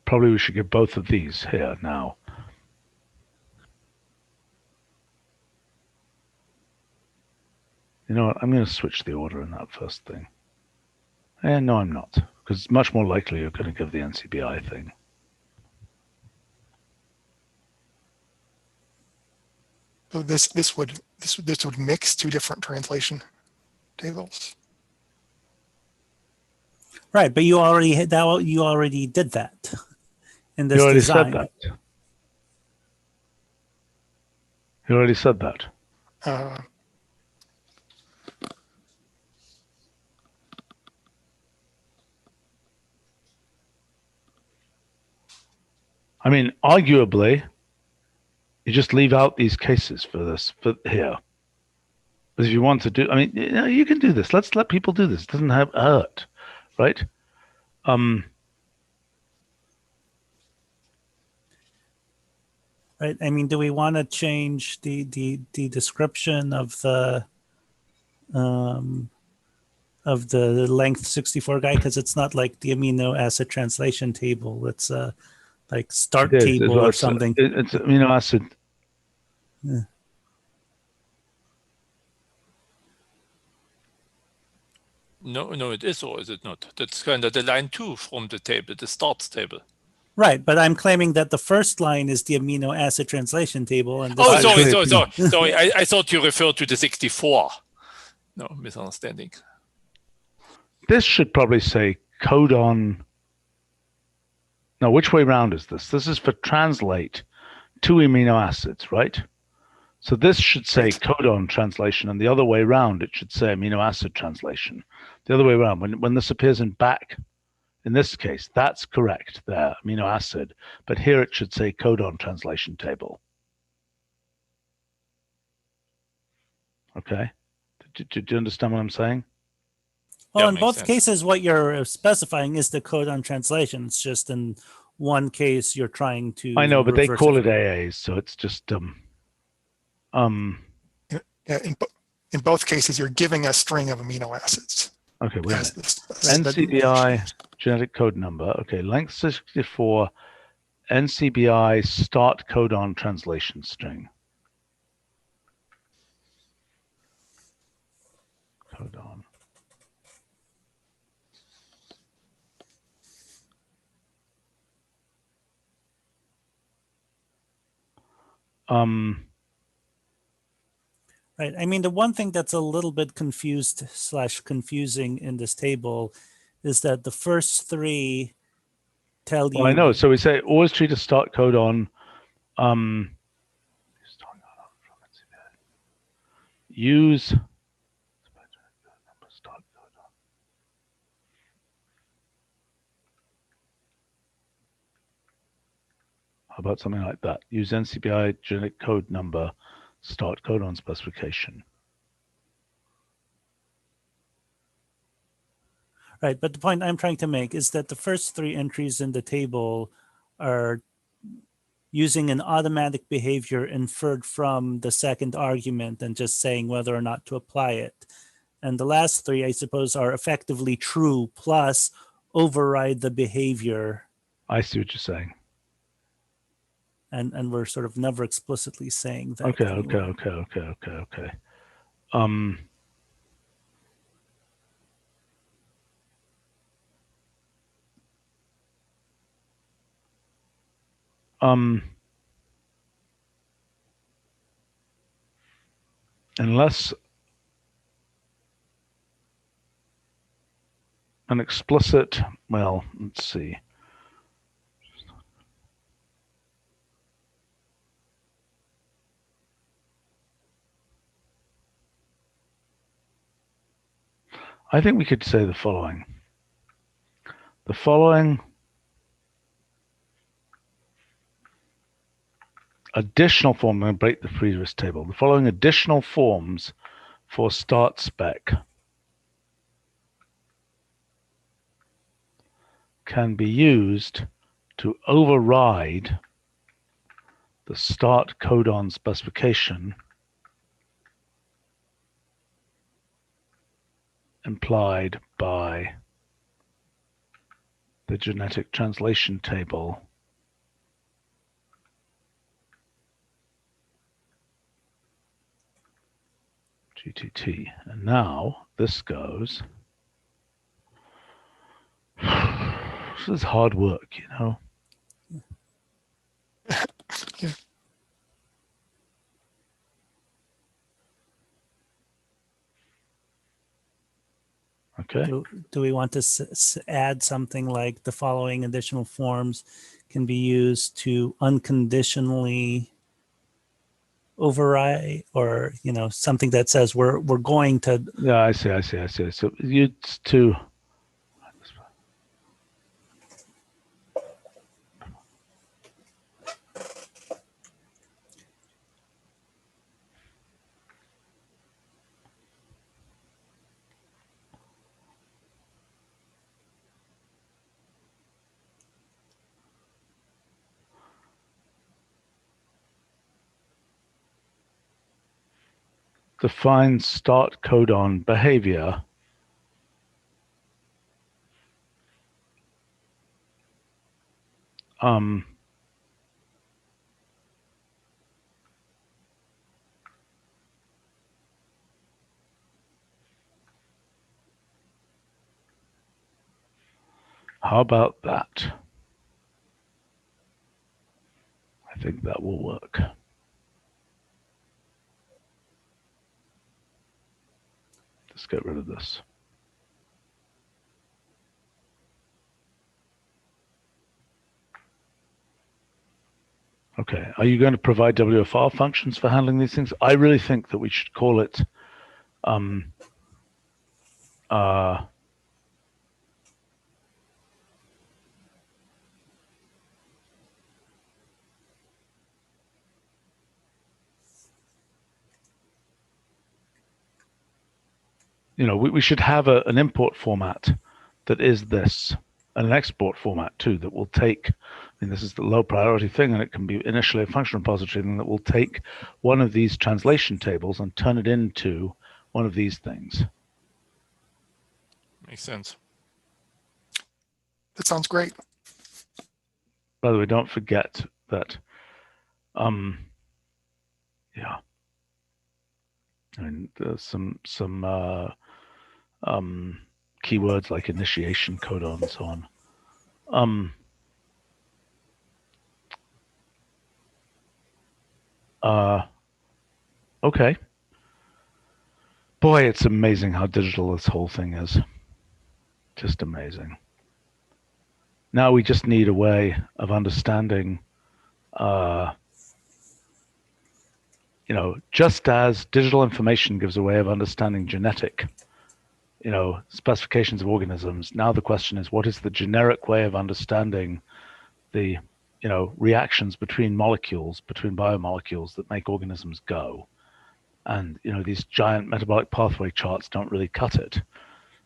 Probably we should give both of these here now. You know what? I'm going to switch the order in that first thing. And no, I'm not, because it's much more likely you're going to give the NCBI thing. So this would mix two different translation tables. Right, but you already had that. You already did that in this You already design. said that. You already said that. I mean, arguably, you just leave out these cases for here. But if you want to do, I mean, you can do this. Let's let people do this. It doesn't hurt, right? Right. I mean, do we want to change the description of the length 64 guide, because it's not like the amino acid translation table. It's like start table or something. It's amino acid. Yeah. No, it is, or is it not? That's kind of the line 2 from the table, the starts table. Right, but I'm claiming that the first line is the amino acid translation table. And sorry. I thought you referred to the 64. No, misunderstanding. This should probably say codon. No, which way round is this? This is for translate two amino acids, right? So this should say codon translation, and the other way around, it should say amino acid translation. The other way around, when this appears in back, in this case, that's correct there, amino acid. But here it should say codon translation table. Okay. Did you understand what I'm saying? Well, in both cases, what you're specifying is the codon translation. It's just in one case you're trying to. I know, but they call it AAs, so it's just Yeah, in both cases, you're giving a string of amino acids. Okay, wait a minute. NCBI genetic code number. Okay, length 64. NCBI start codon translation string. Codon. Right. I mean, the one thing that's a little bit confusing in this table is that the first three tell you. Well, I know. So we say always treat a start codon. Use how about something like that? Use NCBI genetic code number, start codon specification. Right, but the point I'm trying to make is that the first three entries in the table are using an automatic behavior inferred from the second argument and just saying whether or not to apply it. And the last three, I suppose, are effectively true plus override the behavior. I see what you're saying. And we're sort of never explicitly saying that. Okay. Unless an explicit, well, let's see. I think we could say the following. The following additional form, I'm going to break the previous table. The following additional forms for start spec can be used to override the start codon specification implied by the genetic translation table GTT. And now this goes. This is hard work, you know. Yeah. Okay. Do we want to add something like the following additional forms can be used to unconditionally override, or something that says we're going to. Yeah, I see. So it's to. Define start codon behavior. How about that? I think that will work. Let's get rid of this. Okay, are you going to provide WFR functions for handling these things? I really think that we should call it we should have an import format that is this, and an export format too that will take, this is the low priority thing, and it can be initially a function repository, and that will take one of these translation tables and turn it into one of these things. Makes sense. That sounds great. By the way, don't forget that, yeah. I mean, there's some keywords like initiation codon and so on. Okay. Boy, it's amazing how digital this whole thing is. Just amazing. Now we just need a way of understanding, just as digital information gives a way of understanding genetic, specifications of organisms. Now the question is, what is the generic way of understanding the, reactions between molecules, between biomolecules that make organisms go? And, these giant metabolic pathway charts don't really cut it.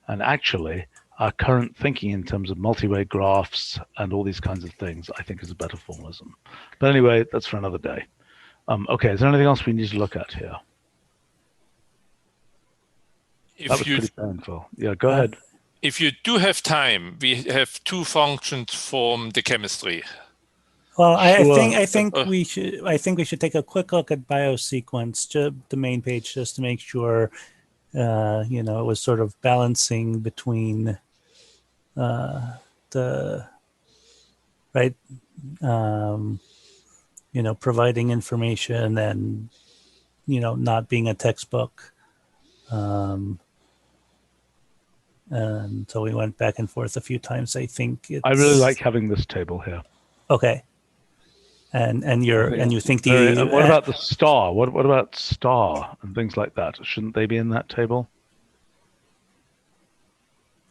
And actually, our current thinking in terms of multi-way graphs and all these kinds of things, I think is a better formalism. But anyway, that's for another day. Okay, is there anything else we need to look at here? That was pretty painful. Yeah, go ahead. If you do have time, we have two functions from the chemistry. Well, Sure. I think we should take a quick look at BioSequence, the main page, just to make sure it was sort of balancing between the right, providing information and not being a textbook. And so we went back and forth a few times. I think I really like having this table here. Okay. And you think what about the star? What about star and things like that? Shouldn't they be in that table?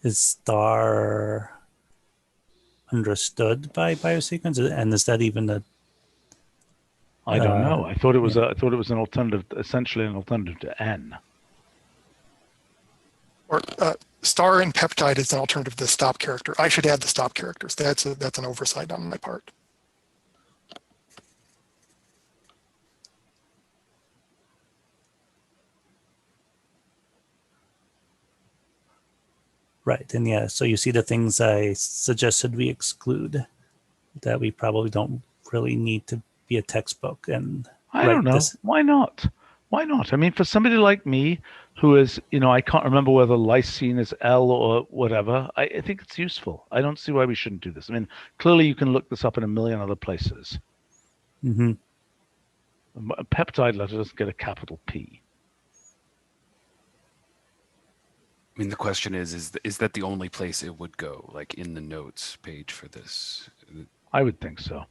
Is star understood by BioSequence, and is that even a? I don't know. I thought it was an alternative, essentially an alternative to N. Or star and peptide is an alternative to the stop character. I should add the stop characters. That's an oversight on my part. Right, and yeah, so you see the things I suggested we exclude, that we probably don't really need to be a textbook. And I don't know. Why not? Why not? I mean, for somebody like me, who is, I can't remember whether lysine is L or whatever, I think it's useful. I don't see why we shouldn't do this. I mean, clearly you can look this up in a million other places. Mm-hmm. A peptide letter doesn't get a capital P. I mean, the question is that the only place it would go, like in the notes page for this? I would think so.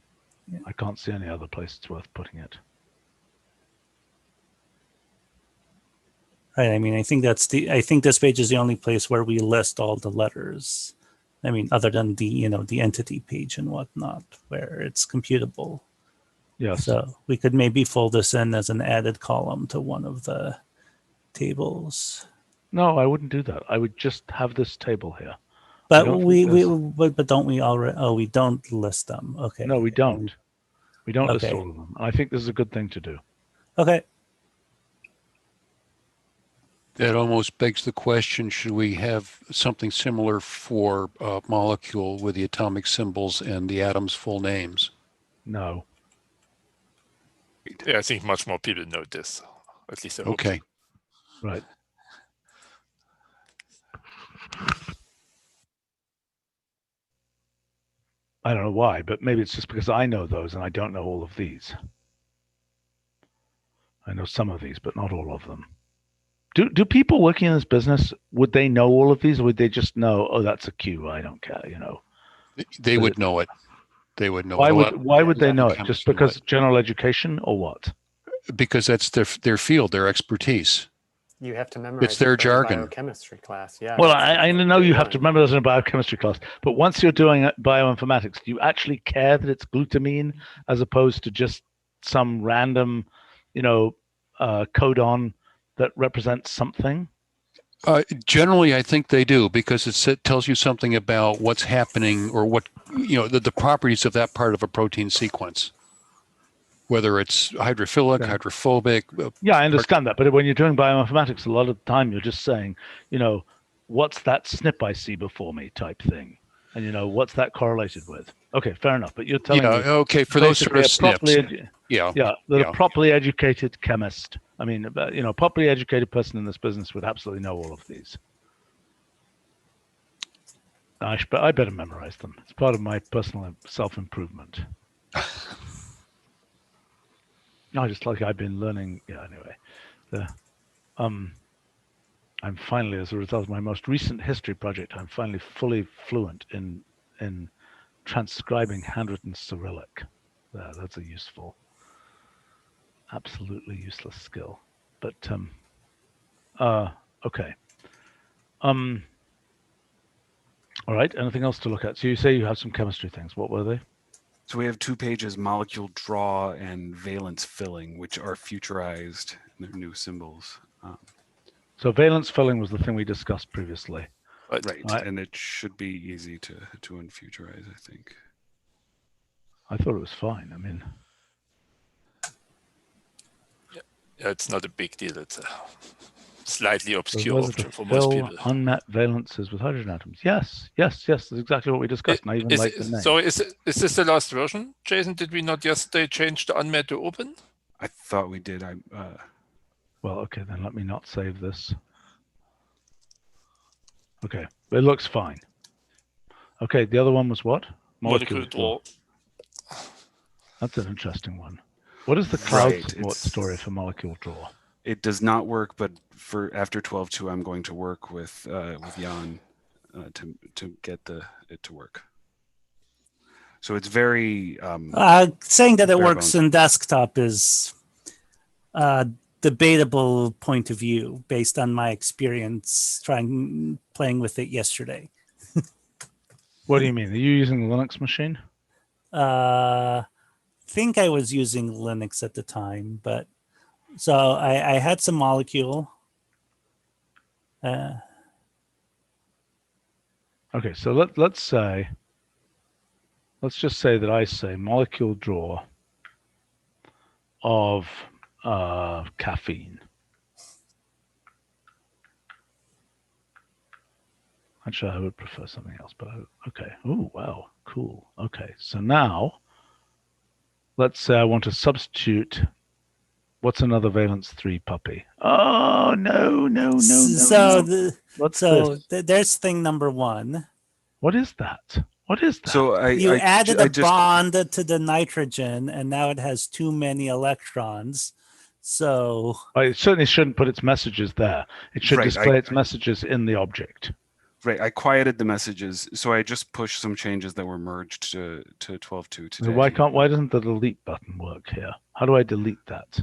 Yeah. I can't see any other place it's worth putting it. Right. I mean, I think this page is the only place where we list all the letters. I mean, other than the entity page and whatnot, where it's computable. Yes. So we could maybe fold this in as an added column to one of the tables. No, I wouldn't do that. I would just have this table here. But don't we think but don't we already? Oh, we don't list them. Okay. No, we don't. We don't list Okay. all of them. I think this is a good thing to do. Okay. That almost begs the question, should we have something similar for molecule with the atomic symbols and the atoms' full names? No. Yeah, I think much more people know this. At least I hope so. Okay. Right. I don't know why, but maybe it's just because I know those and I don't know all of these. I know some of these, but not all of them. Do people working in this business, would they know all of these, or would they just know, oh, that's a Q, I don't care, They would know it. They would know Why it. why would they know it? Chemists Just know because it. general education or what? Because that's their field, their expertise. You have to memorize It's their it for a jargon. biochemistry class. Yeah. Well, that's I know day you have one. to remember this in a biochemistry class, but once you're doing bioinformatics, do you actually care that it's glutamine as opposed to just some random, codon that represents something? Generally, I think they do, because it tells you something about what's happening, or what, the properties of that part of a protein sequence, whether it's hydrophilic, Yeah. hydrophobic. Yeah, I understand that. But when you're doing bioinformatics, a lot of the time you're just saying, what's that SNP I see before me type thing? And, what's that correlated with? Okay, fair enough. But you're telling me. Okay, for those sort of SNPs. A properly educated chemist. I mean, a properly educated person in this business would absolutely know all of these. I better memorize them. It's part of my personal self-improvement. No, just like I've been learning. Yeah. Anyway, I'm finally, as a result of my most recent history project, I'm finally fully fluent in transcribing handwritten Cyrillic. That's a useful, absolutely useless skill. But okay. All right. Anything else to look at? So you say you have some chemistry things. What were they? So we have 2 pages, molecule draw and valence filling, which are futurized in their new symbols. So valence filling was the thing we discussed previously. Right. And it should be easy to unfuturize, I think. I thought it was fine. I mean, Yeah, it's not a big deal. It's a slightly obscure was option to for most fill people. unmet valences with hydrogen atoms. Yes, that's exactly what we discussed. And I even like the name. So is this the last version, Jason? Did we not yesterday change the unmet to open? I thought we did. Well, okay, then let me not save this. Okay, it looks fine. Okay, the other one was what? Molecule draw. That's an interesting one. What is the cloud Right, support story for molecule draw? It does not work, but after 12.2, I'm going to work with Jan to get it to work. So it's very saying that it bare works bones. in desktop is debatable point of view based on my experience playing with it yesterday. What do you mean? Are you using the Linux machine? Think I was using Linux at the time, but so I had some molecule. Okay, so let's just say that I say molecule draw of caffeine. Actually, I would prefer something else, but okay. Oh, wow, cool. Okay, so now let's say I want to substitute. What's another valence 3 puppy? Oh, no. What's this? There's thing number 1. What is that? What is that? So You added a bond to the nitrogen, and now it has too many electrons. So it certainly shouldn't put its messages there. It should Right, display its messages in the object. Right, I quieted the messages, so I just pushed some changes that were merged to 12.2 today. So why doesn't the delete button work here? How do I delete that?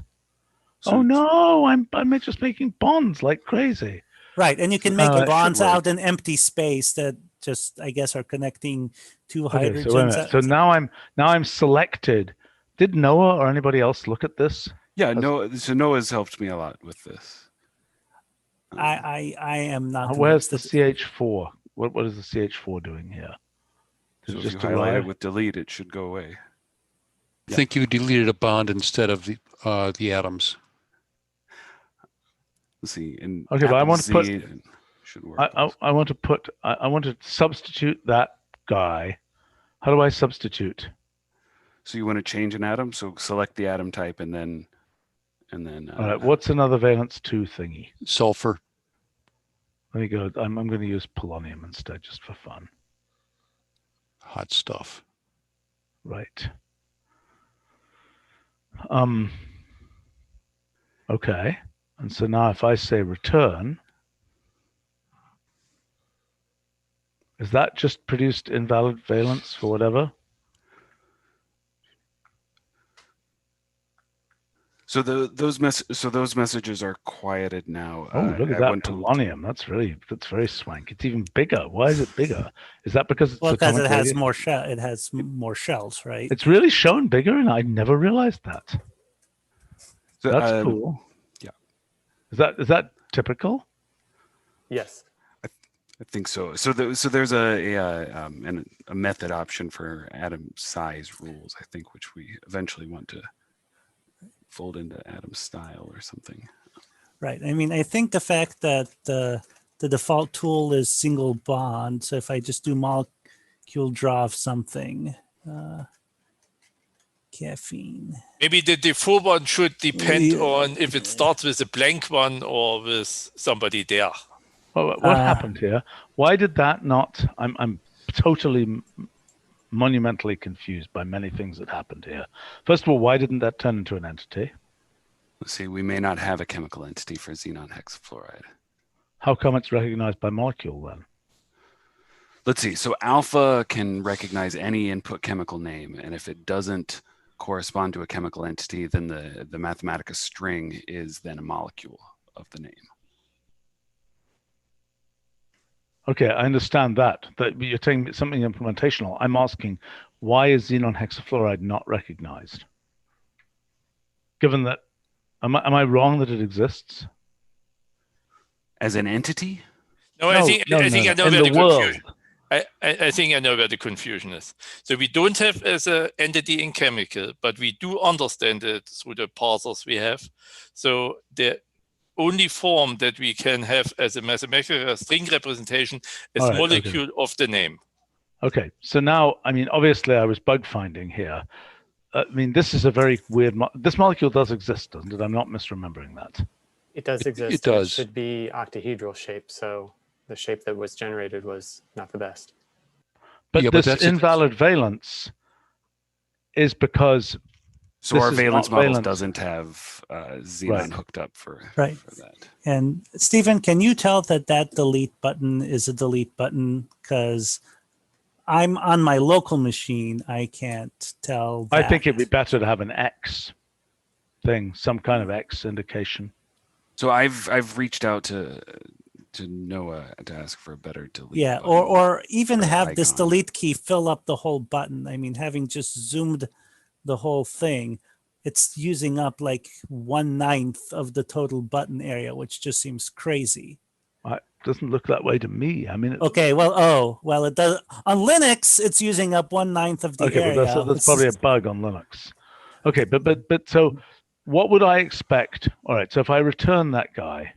So Oh no, I'm just making bonds like crazy. Right, and you can So make now it should bonds out work. in empty space that just, I guess, are connecting two Okay, so wait a hydrogens. minute. So now I'm selected. Did Noah or anybody else look at this? Yeah, so Noah's helped me a lot with this. I am not Where's convinced the that CH4? What is the CH4 doing here? Did So it if you just highlight it arrive? with delete, it should go away. I think you deleted a bond instead of the atoms. Let's see. In Okay, but I Apple want to put. Z, it should work. I want to put. I want to substitute that guy. How do I substitute? So you want to change an atom? So select the atom type and then. All right. What's another valence 2 thingy? Sulfur. Let me go. I'm going to use polonium instead, just for fun. Hot stuff. Right. Okay. And so now if I say return, is that just produced invalid valence for whatever? So those messages are quieted now. Oh, look at I that want to. polonium. That's very swank. It's even bigger. Why is it bigger? Is that because it's well, because it atomic has radius? more shell. It has more shells, right? It's really shown bigger, and I never realized that. So, That's cool. yeah. Is that typical? Yes. I think so. So there's a method option for atom size rules, I think, which we eventually want to fold into atom style or something. Right. I mean, I think the fact that the default tool is single bond. So if I just do molecule draw of something, caffeine. Maybe the default one should depend on if it starts with a blank one or with somebody there. Well, what happened here? Why did that not? I'm totally monumentally confused by many things that happened here. First of all, why didn't that turn into an entity? Let's see, we may not have a chemical entity for xenon hexafluoride. How come it's recognized by molecule then? Let's see. So alpha can recognize any input chemical name, and if it doesn't correspond to a chemical entity, then the Mathematica string is then a molecule of the name. Okay, I understand that. But you're saying something implementational. I'm asking, why is xenon hexafluoride not recognized? Given that, am I wrong that it exists? As an entity? No, I think I know in where the the world. confusion. I think I know where the confusion is. So we don't have as an entity in chemical, but we do understand it through the parsers we have. So the only form that we can have as a mathematical string representation is All right, molecule of the name. Okay, so now, I mean, obviously I was bug finding here. I mean, this is a very weird, this molecule does exist, doesn't it? I'm not misremembering that. It does exist. It does. It should be octahedral shape. So the shape that was generated was not the best. But Yeah, but this that's invalid valence is because So this our is valence not model valence. doesn't have Xenon Right. hooked up for Right. that. And Stephen, can you tell that delete button is a delete button? Because I'm on my local machine. I can't tell that. I think it'd be better to have an X thing, some kind of X indication. So I've reached out to Noah to ask for a better delete. Yeah, button. or even or have this icon. delete key fill up the whole button. I mean, having just zoomed the whole thing, it's using up like 1/9 of the total button area, which just seems crazy. It doesn't look that way to me. I mean, Okay, well, it does on Linux. It's using up 1/9 of the okay, area. but that's probably a bug on Linux. Okay, but so what would I expect? All right, so if I return that guy,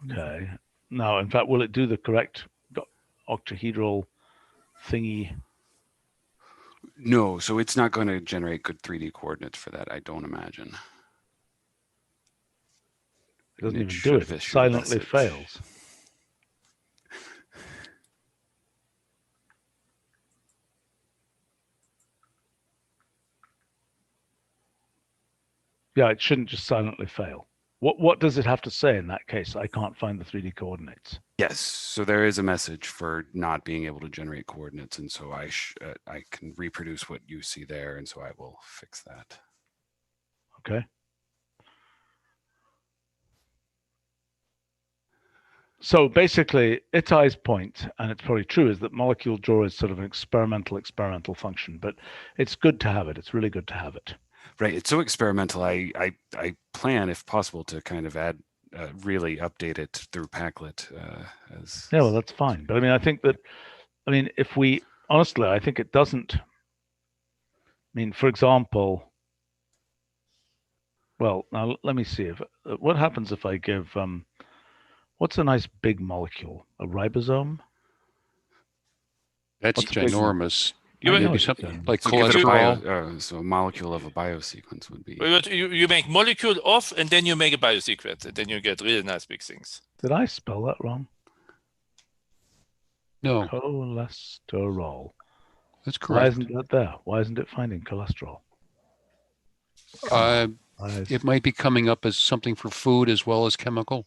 okay. Now, in fact, will it do the correct octahedral thingy? No, so it's not going to generate good 3D coordinates for that, I don't imagine. It doesn't even should do it. It issue a silently message. fails. Yeah, it shouldn't just silently fail. What does it have to say in that case? I can't find the 3D coordinates. Yes, so there is a message for not being able to generate coordinates, and so I can reproduce what you see there, and so I will fix that. Okay. So basically, Itai's point, and it's probably true, is that molecule draw is sort of an experimental function, but it's good to have it. It's really good to have it. Right. It's so experimental. I plan, if possible, to kind of add, really update it through Packlet. Yeah, well, that's fine. But I mean, I think that, I mean, if we, honestly, I think it doesn't, I mean, for example, well, now let me see if, what happens if I give, what's a nice big molecule? A ribosome? That's What's a big one? ginormous. You I know Maybe it's something ginormous. like So give it a cholesterol. so a molecule of a biosequence would be. You make molecule off, and then you make a biosequence, and then you get really nice big things. Did I spell that wrong? No, Cholesterol. that's Why correct. isn't that there? Why isn't it finding cholesterol? It might be coming up as something for food as well as chemical.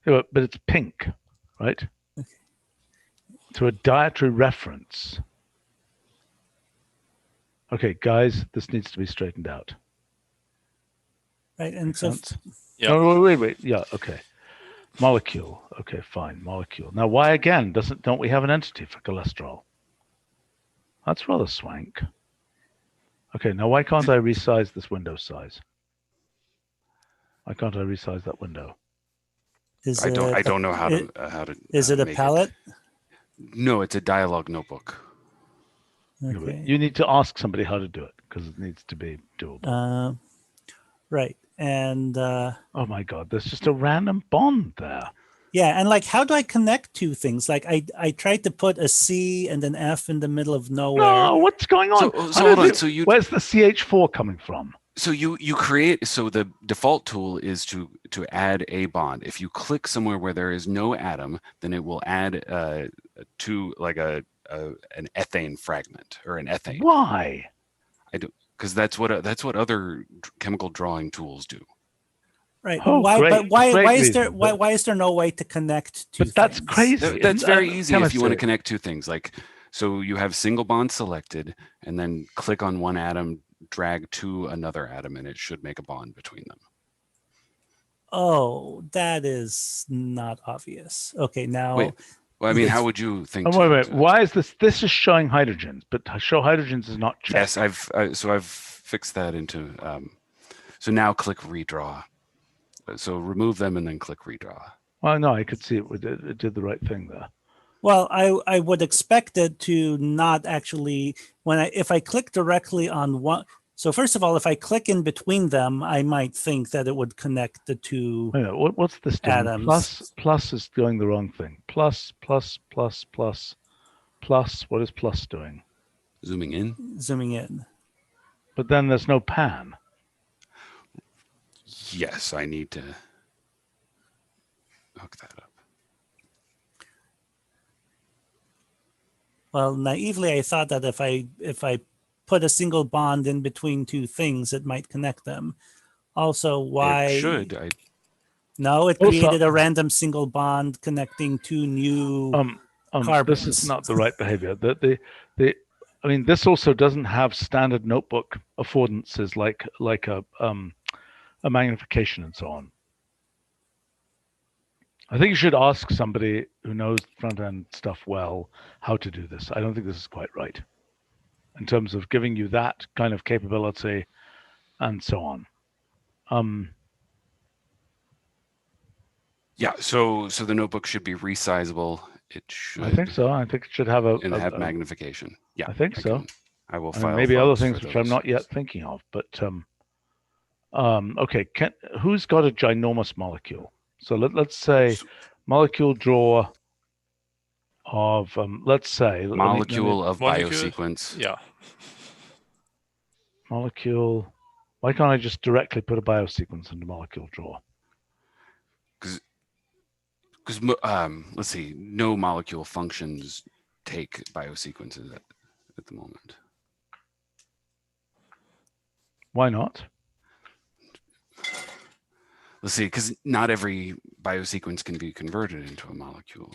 Yeah, but it's pink, right? To a dietary reference. Okay, guys, this needs to be straightened out. Right. And Makes so sense? Yeah. No, wait. Yeah, okay. Molecule. Okay, fine. Molecule. Now, why again don't we have an entity for cholesterol? That's rather swank. Okay, now why can't I resize this window size? Why can't I resize that window? is I it don't know how it- to. is it a make palette? No, it's a dialogue notebook. Okay. You need to ask somebody how to do it because it needs to be doable. Right. And Oh my God, there's just a random bond there. yeah, and like, how do I connect two things? Like, I tried to put a C and an F in the middle of nowhere. No, what's going on? So hold on. So where's the CH4 coming from? So you create, so the default tool is to add a bond. If you click somewhere where there is no atom, then it will add to like an ethane fragment or an ethane. Why? I do, because that's what other chemical drawing tools do. Right. Oh, why? great, But why? great Why is there? reason, Why? but- Why is there no way to connect two? But that's things? crazy. That's very easy if you want to chemistry. connect two things. Like, so you have single bond selected, and then click on one atom, drag to another atom, and it should make a bond between them. Oh, that is not obvious. Okay, now. Wait, well, I mean, it's- how would you think? Oh, wait. Why is this? This is showing hydrogens, but show hydrogens is not checked. Yes, I've fixed that into. So now click redraw. So remove them and then click redraw. Well, no, I could see it did the right thing there. Well, I would expect it to not actually if I click directly on one. So first of all, if I click in between them, I might think that it would connect the two. Wait a minute, what's this doing? Atoms. Plus is doing the wrong thing. Plus. What is plus doing? Zooming in. Zooming in. But then there's no pan. Yes, I need to hook that up. Well, naively, I thought that if I put a single bond in between two things, it might connect them. Also, why? It should. No, it Also- created a random single bond connecting two new carbons. This is not the right behavior. I mean, this also doesn't have standard notebook affordances like a magnification and so on. I think you should ask somebody who knows front end stuff well how to do this. I don't think this is quite right in terms of giving you that kind of capability and so on. Yeah. So the notebook should be resizable. It should. I think so. I think it should have have magnification. Yeah. I think so. I will I mean, file. maybe other folks things for which I'm those. not yet thinking of, but okay. Who's got a ginormous molecule? So let's say molecule draw of let's say Molecule of Molecule? biosequence. Yeah. molecule. Why can't I just directly put a biosequence into molecule draw? Because let's see, no molecule functions take biosequences at the moment. Why not? Let's see, because not every biosequence can be converted into a molecule.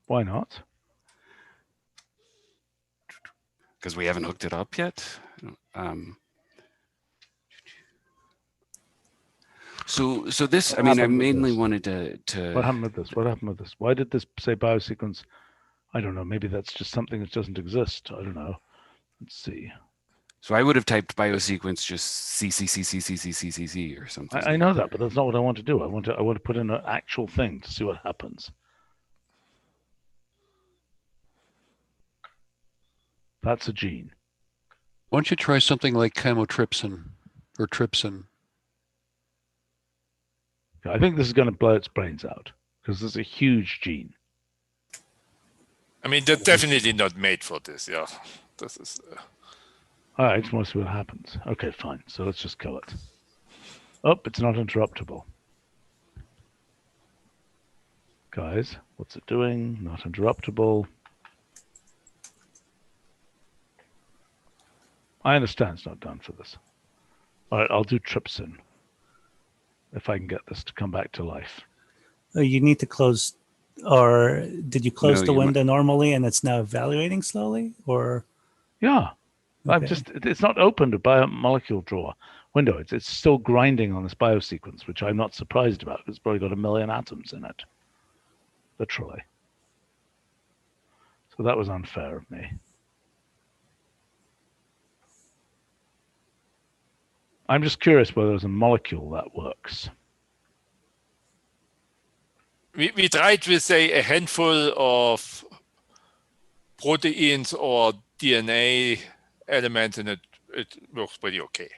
Why not? Because we haven't hooked it up yet. So this, I What mean, I happened with mainly this? wanted What to happened with this? What happened with this? Why did this say BioSequence? I don't know. Maybe that's just something that doesn't exist. I don't know. Let's see. so I would have typed BioSequence just C or something. I know that, but that's not what I want to do. I want to put in an actual thing to see what happens. That's a gene. Why don't you try something like chymotrypsin or trypsin? I think this is going to blow its brains out because it's a huge gene. I mean, they're definitely not made for this. Yeah, this is. All right, I just want to see what happens. Okay, fine. So let's just kill it. Oh, it's not interruptible. Guys, what's it doing? Not interruptible. I understand it's not done for this. All right, I'll do trypsin if I can get this to come back to life. You need to close, or did you close No, the you window normally and it's now evaluating slowly? Or Yeah, okay. it's not opened a biomolecule drawer window. It's still grinding on this BioSequence, which I'm not surprised about. It's probably got 1 million atoms in it, literally. So that was unfair of me. I'm just curious whether there's a molecule that works. We tried with, say, a handful of proteins or DNA elements, and it works pretty okay.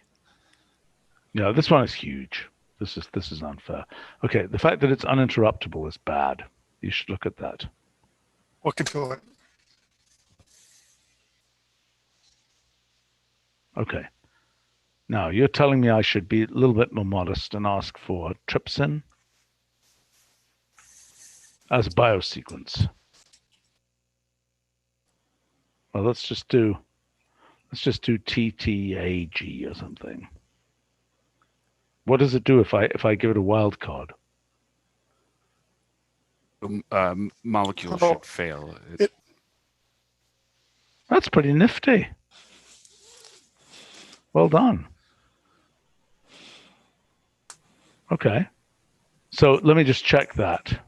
Yeah, this one is huge. This is unfair. Okay, the fact that it's uninterruptible is bad. You should look at that. Look into it. Okay. Now, you're telling me I should be a little bit more modest and ask for trypsin as a BioSequence. Well, let's just do TTAG or something. What does it do if I give it a wild card? Molecule Oh, should fail. That's pretty nifty. Well done. Okay. So let me just check that.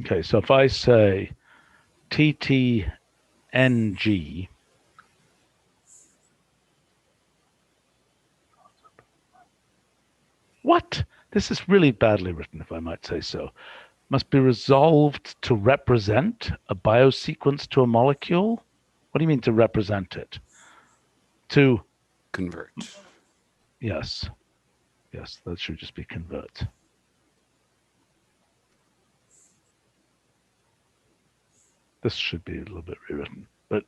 Okay, so if I say TTNG, what? This is really badly written, if I might say so. Must be resolved to represent a BioSequence to a molecule? What do you mean to represent it? To Convert. Yes. Yes, that should just be convert. This should be a little bit rewritten, but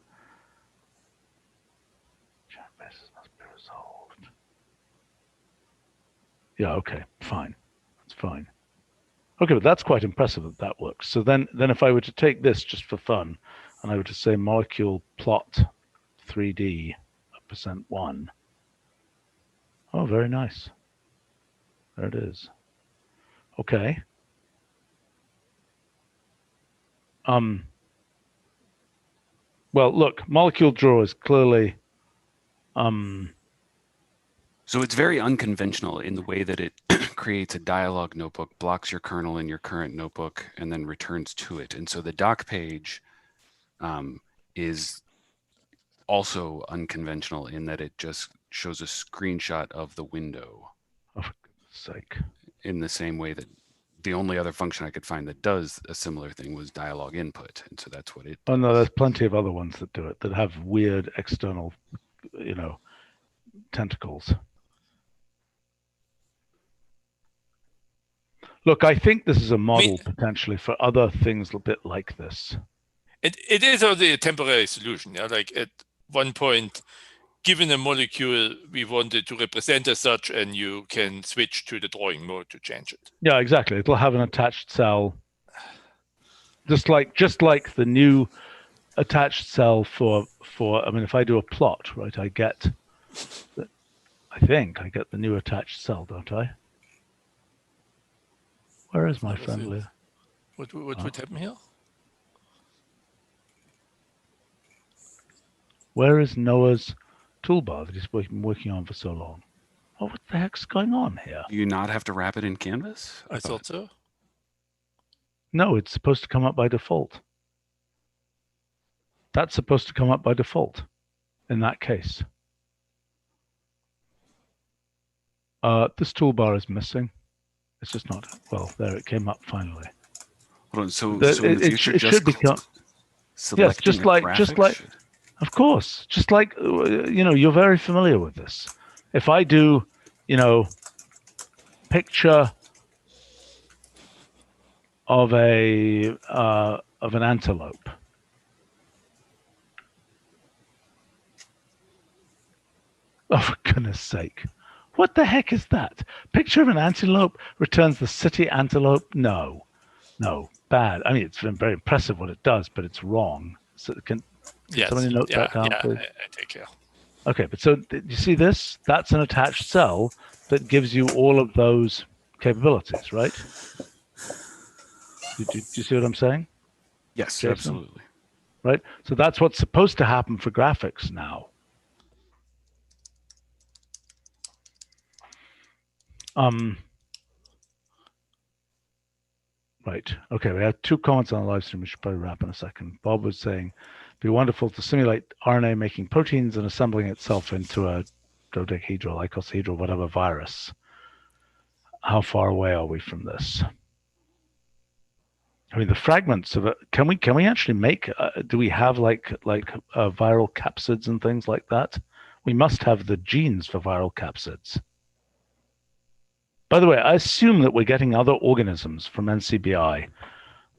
basis must be resolved. Yeah, okay, fine. That's fine. Okay, but that's quite impressive that that works. So then if I were to take this just for fun, and I were to say molecule plot 3D %1. Oh, very nice. There it is. Okay. Well, look, molecule draw is clearly So it's very unconventional in the way that it creates a dialog notebook, blocks your kernel in your current notebook, and then returns to it. And so the doc page is also unconventional in that it just shows a screenshot of the window. Oh, for goodness sake. In the same way that the only other function I could find that does a similar thing was dialog input. And so that's what it does. Oh no, there's plenty of other ones that do it, that have weird external, tentacles. Look, I think this is a model potentially for other things a bit like this. It is only a temporary solution. Yeah, like at one point, given a molecule we wanted to represent as such, and you can switch to the drawing mode to change it. Yeah, exactly. It'll have an attached cell, just like the new attached cell for. I mean, if I do a plot, right, I think I get the new attached cell, don't I? Where is my friendly? What would happen here? Where is Noah's toolbar that he's been working on for so long? what the heck's going on here? Do you not have to wrap it in Canvas? I thought so. No, it's supposed to come up by default. That's supposed to come up by default in that case. This toolbar is missing. It's just not, well, there it came up finally. Hold on, so in The- the it future, should just become- selecting Yes, just a like- graphic Of course, just like, you're very familiar with this. If I do, picture of an antelope. Oh, for goodness sake. What the heck is that? Picture of an antelope returns the city antelope? No, bad. I mean, it's been very impressive what it does, but it's wrong. So Yes. somebody note that down, please? I take care. Okay, but so you see this? That's an attached cell that gives you all of those capabilities, right? Do you see what I'm saying? Yes, Jason? absolutely. Right? So that's what's supposed to happen for graphics now. Right. Okay, we have 2 comments on the live stream. We should probably wrap in a second. Bob was saying, it'd be wonderful to simulate RNA making proteins and assembling itself into a dodecahedral, icosahedral, whatever virus. How far away are we from this? I mean, the fragments of it. Can we actually make? Do we have like viral capsids and things like that? We must have the genes for viral capsids. By the way, I assume that we're getting other organisms from NCBI,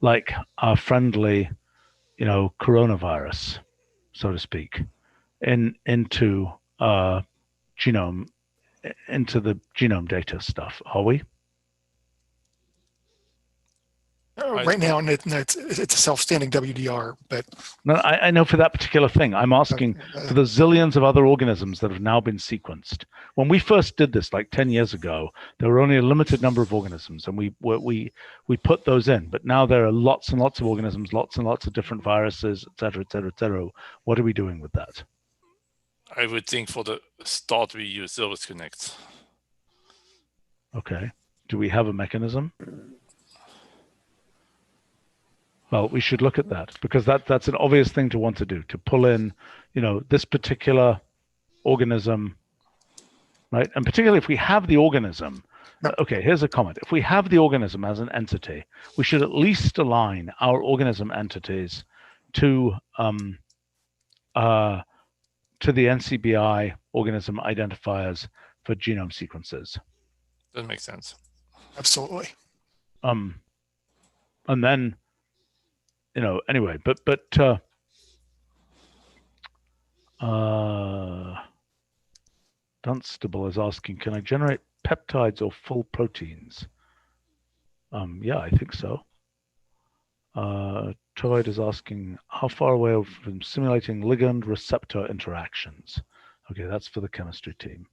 like our friendly, coronavirus, so to speak, into the genome data stuff. Are we? Right now, it's a self-standing WDR, but No, I know for that particular thing. I'm asking for the zillions of other organisms that have now been sequenced. When we first did this, like 10 years ago, there were only a limited number of organisms, and we put those in. But now there are lots and lots of organisms, lots and lots of different viruses, et cetera, et cetera, et cetera. What are we doing with that? I would think for the start we use service connects. Okay. Do we have a mechanism? Well, we should look at that, because that's an obvious thing to want to do, to pull in, this particular organism, right? And particularly if we have the organism. Okay, here's a comment. If we have the organism as an entity, we should at least align our organism entities to the NCBI organism identifiers for genome sequences. That makes sense. absolutely. And then, anyway, but Dunstable is asking, can I generate peptides or full proteins? Yeah, I think so. Troyd is asking, how far away are we from simulating ligand receptor interactions? Okay, that's for the chemistry team.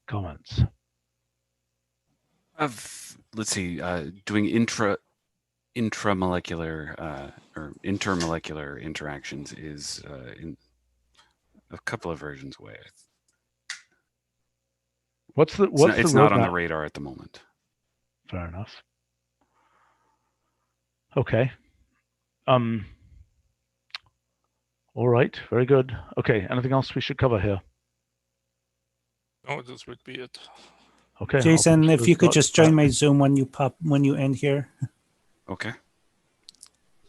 Comments? Let's see, doing intramolecular or intermolecular interactions is in a couple of versions away. What's the It's not on the roadmap? radar at the moment. Fair enough. Okay. All right. Very good. Okay. Anything else we should cover here? No, this would be it. Okay. Jason, if you could just join my Zoom when you end here. Okay.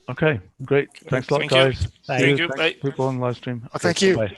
Okay. Great. Thanks a lot, Thank you. guys. Bye. See Thank you. Thanks, Bye. people on the live stream. Thank you. Bye.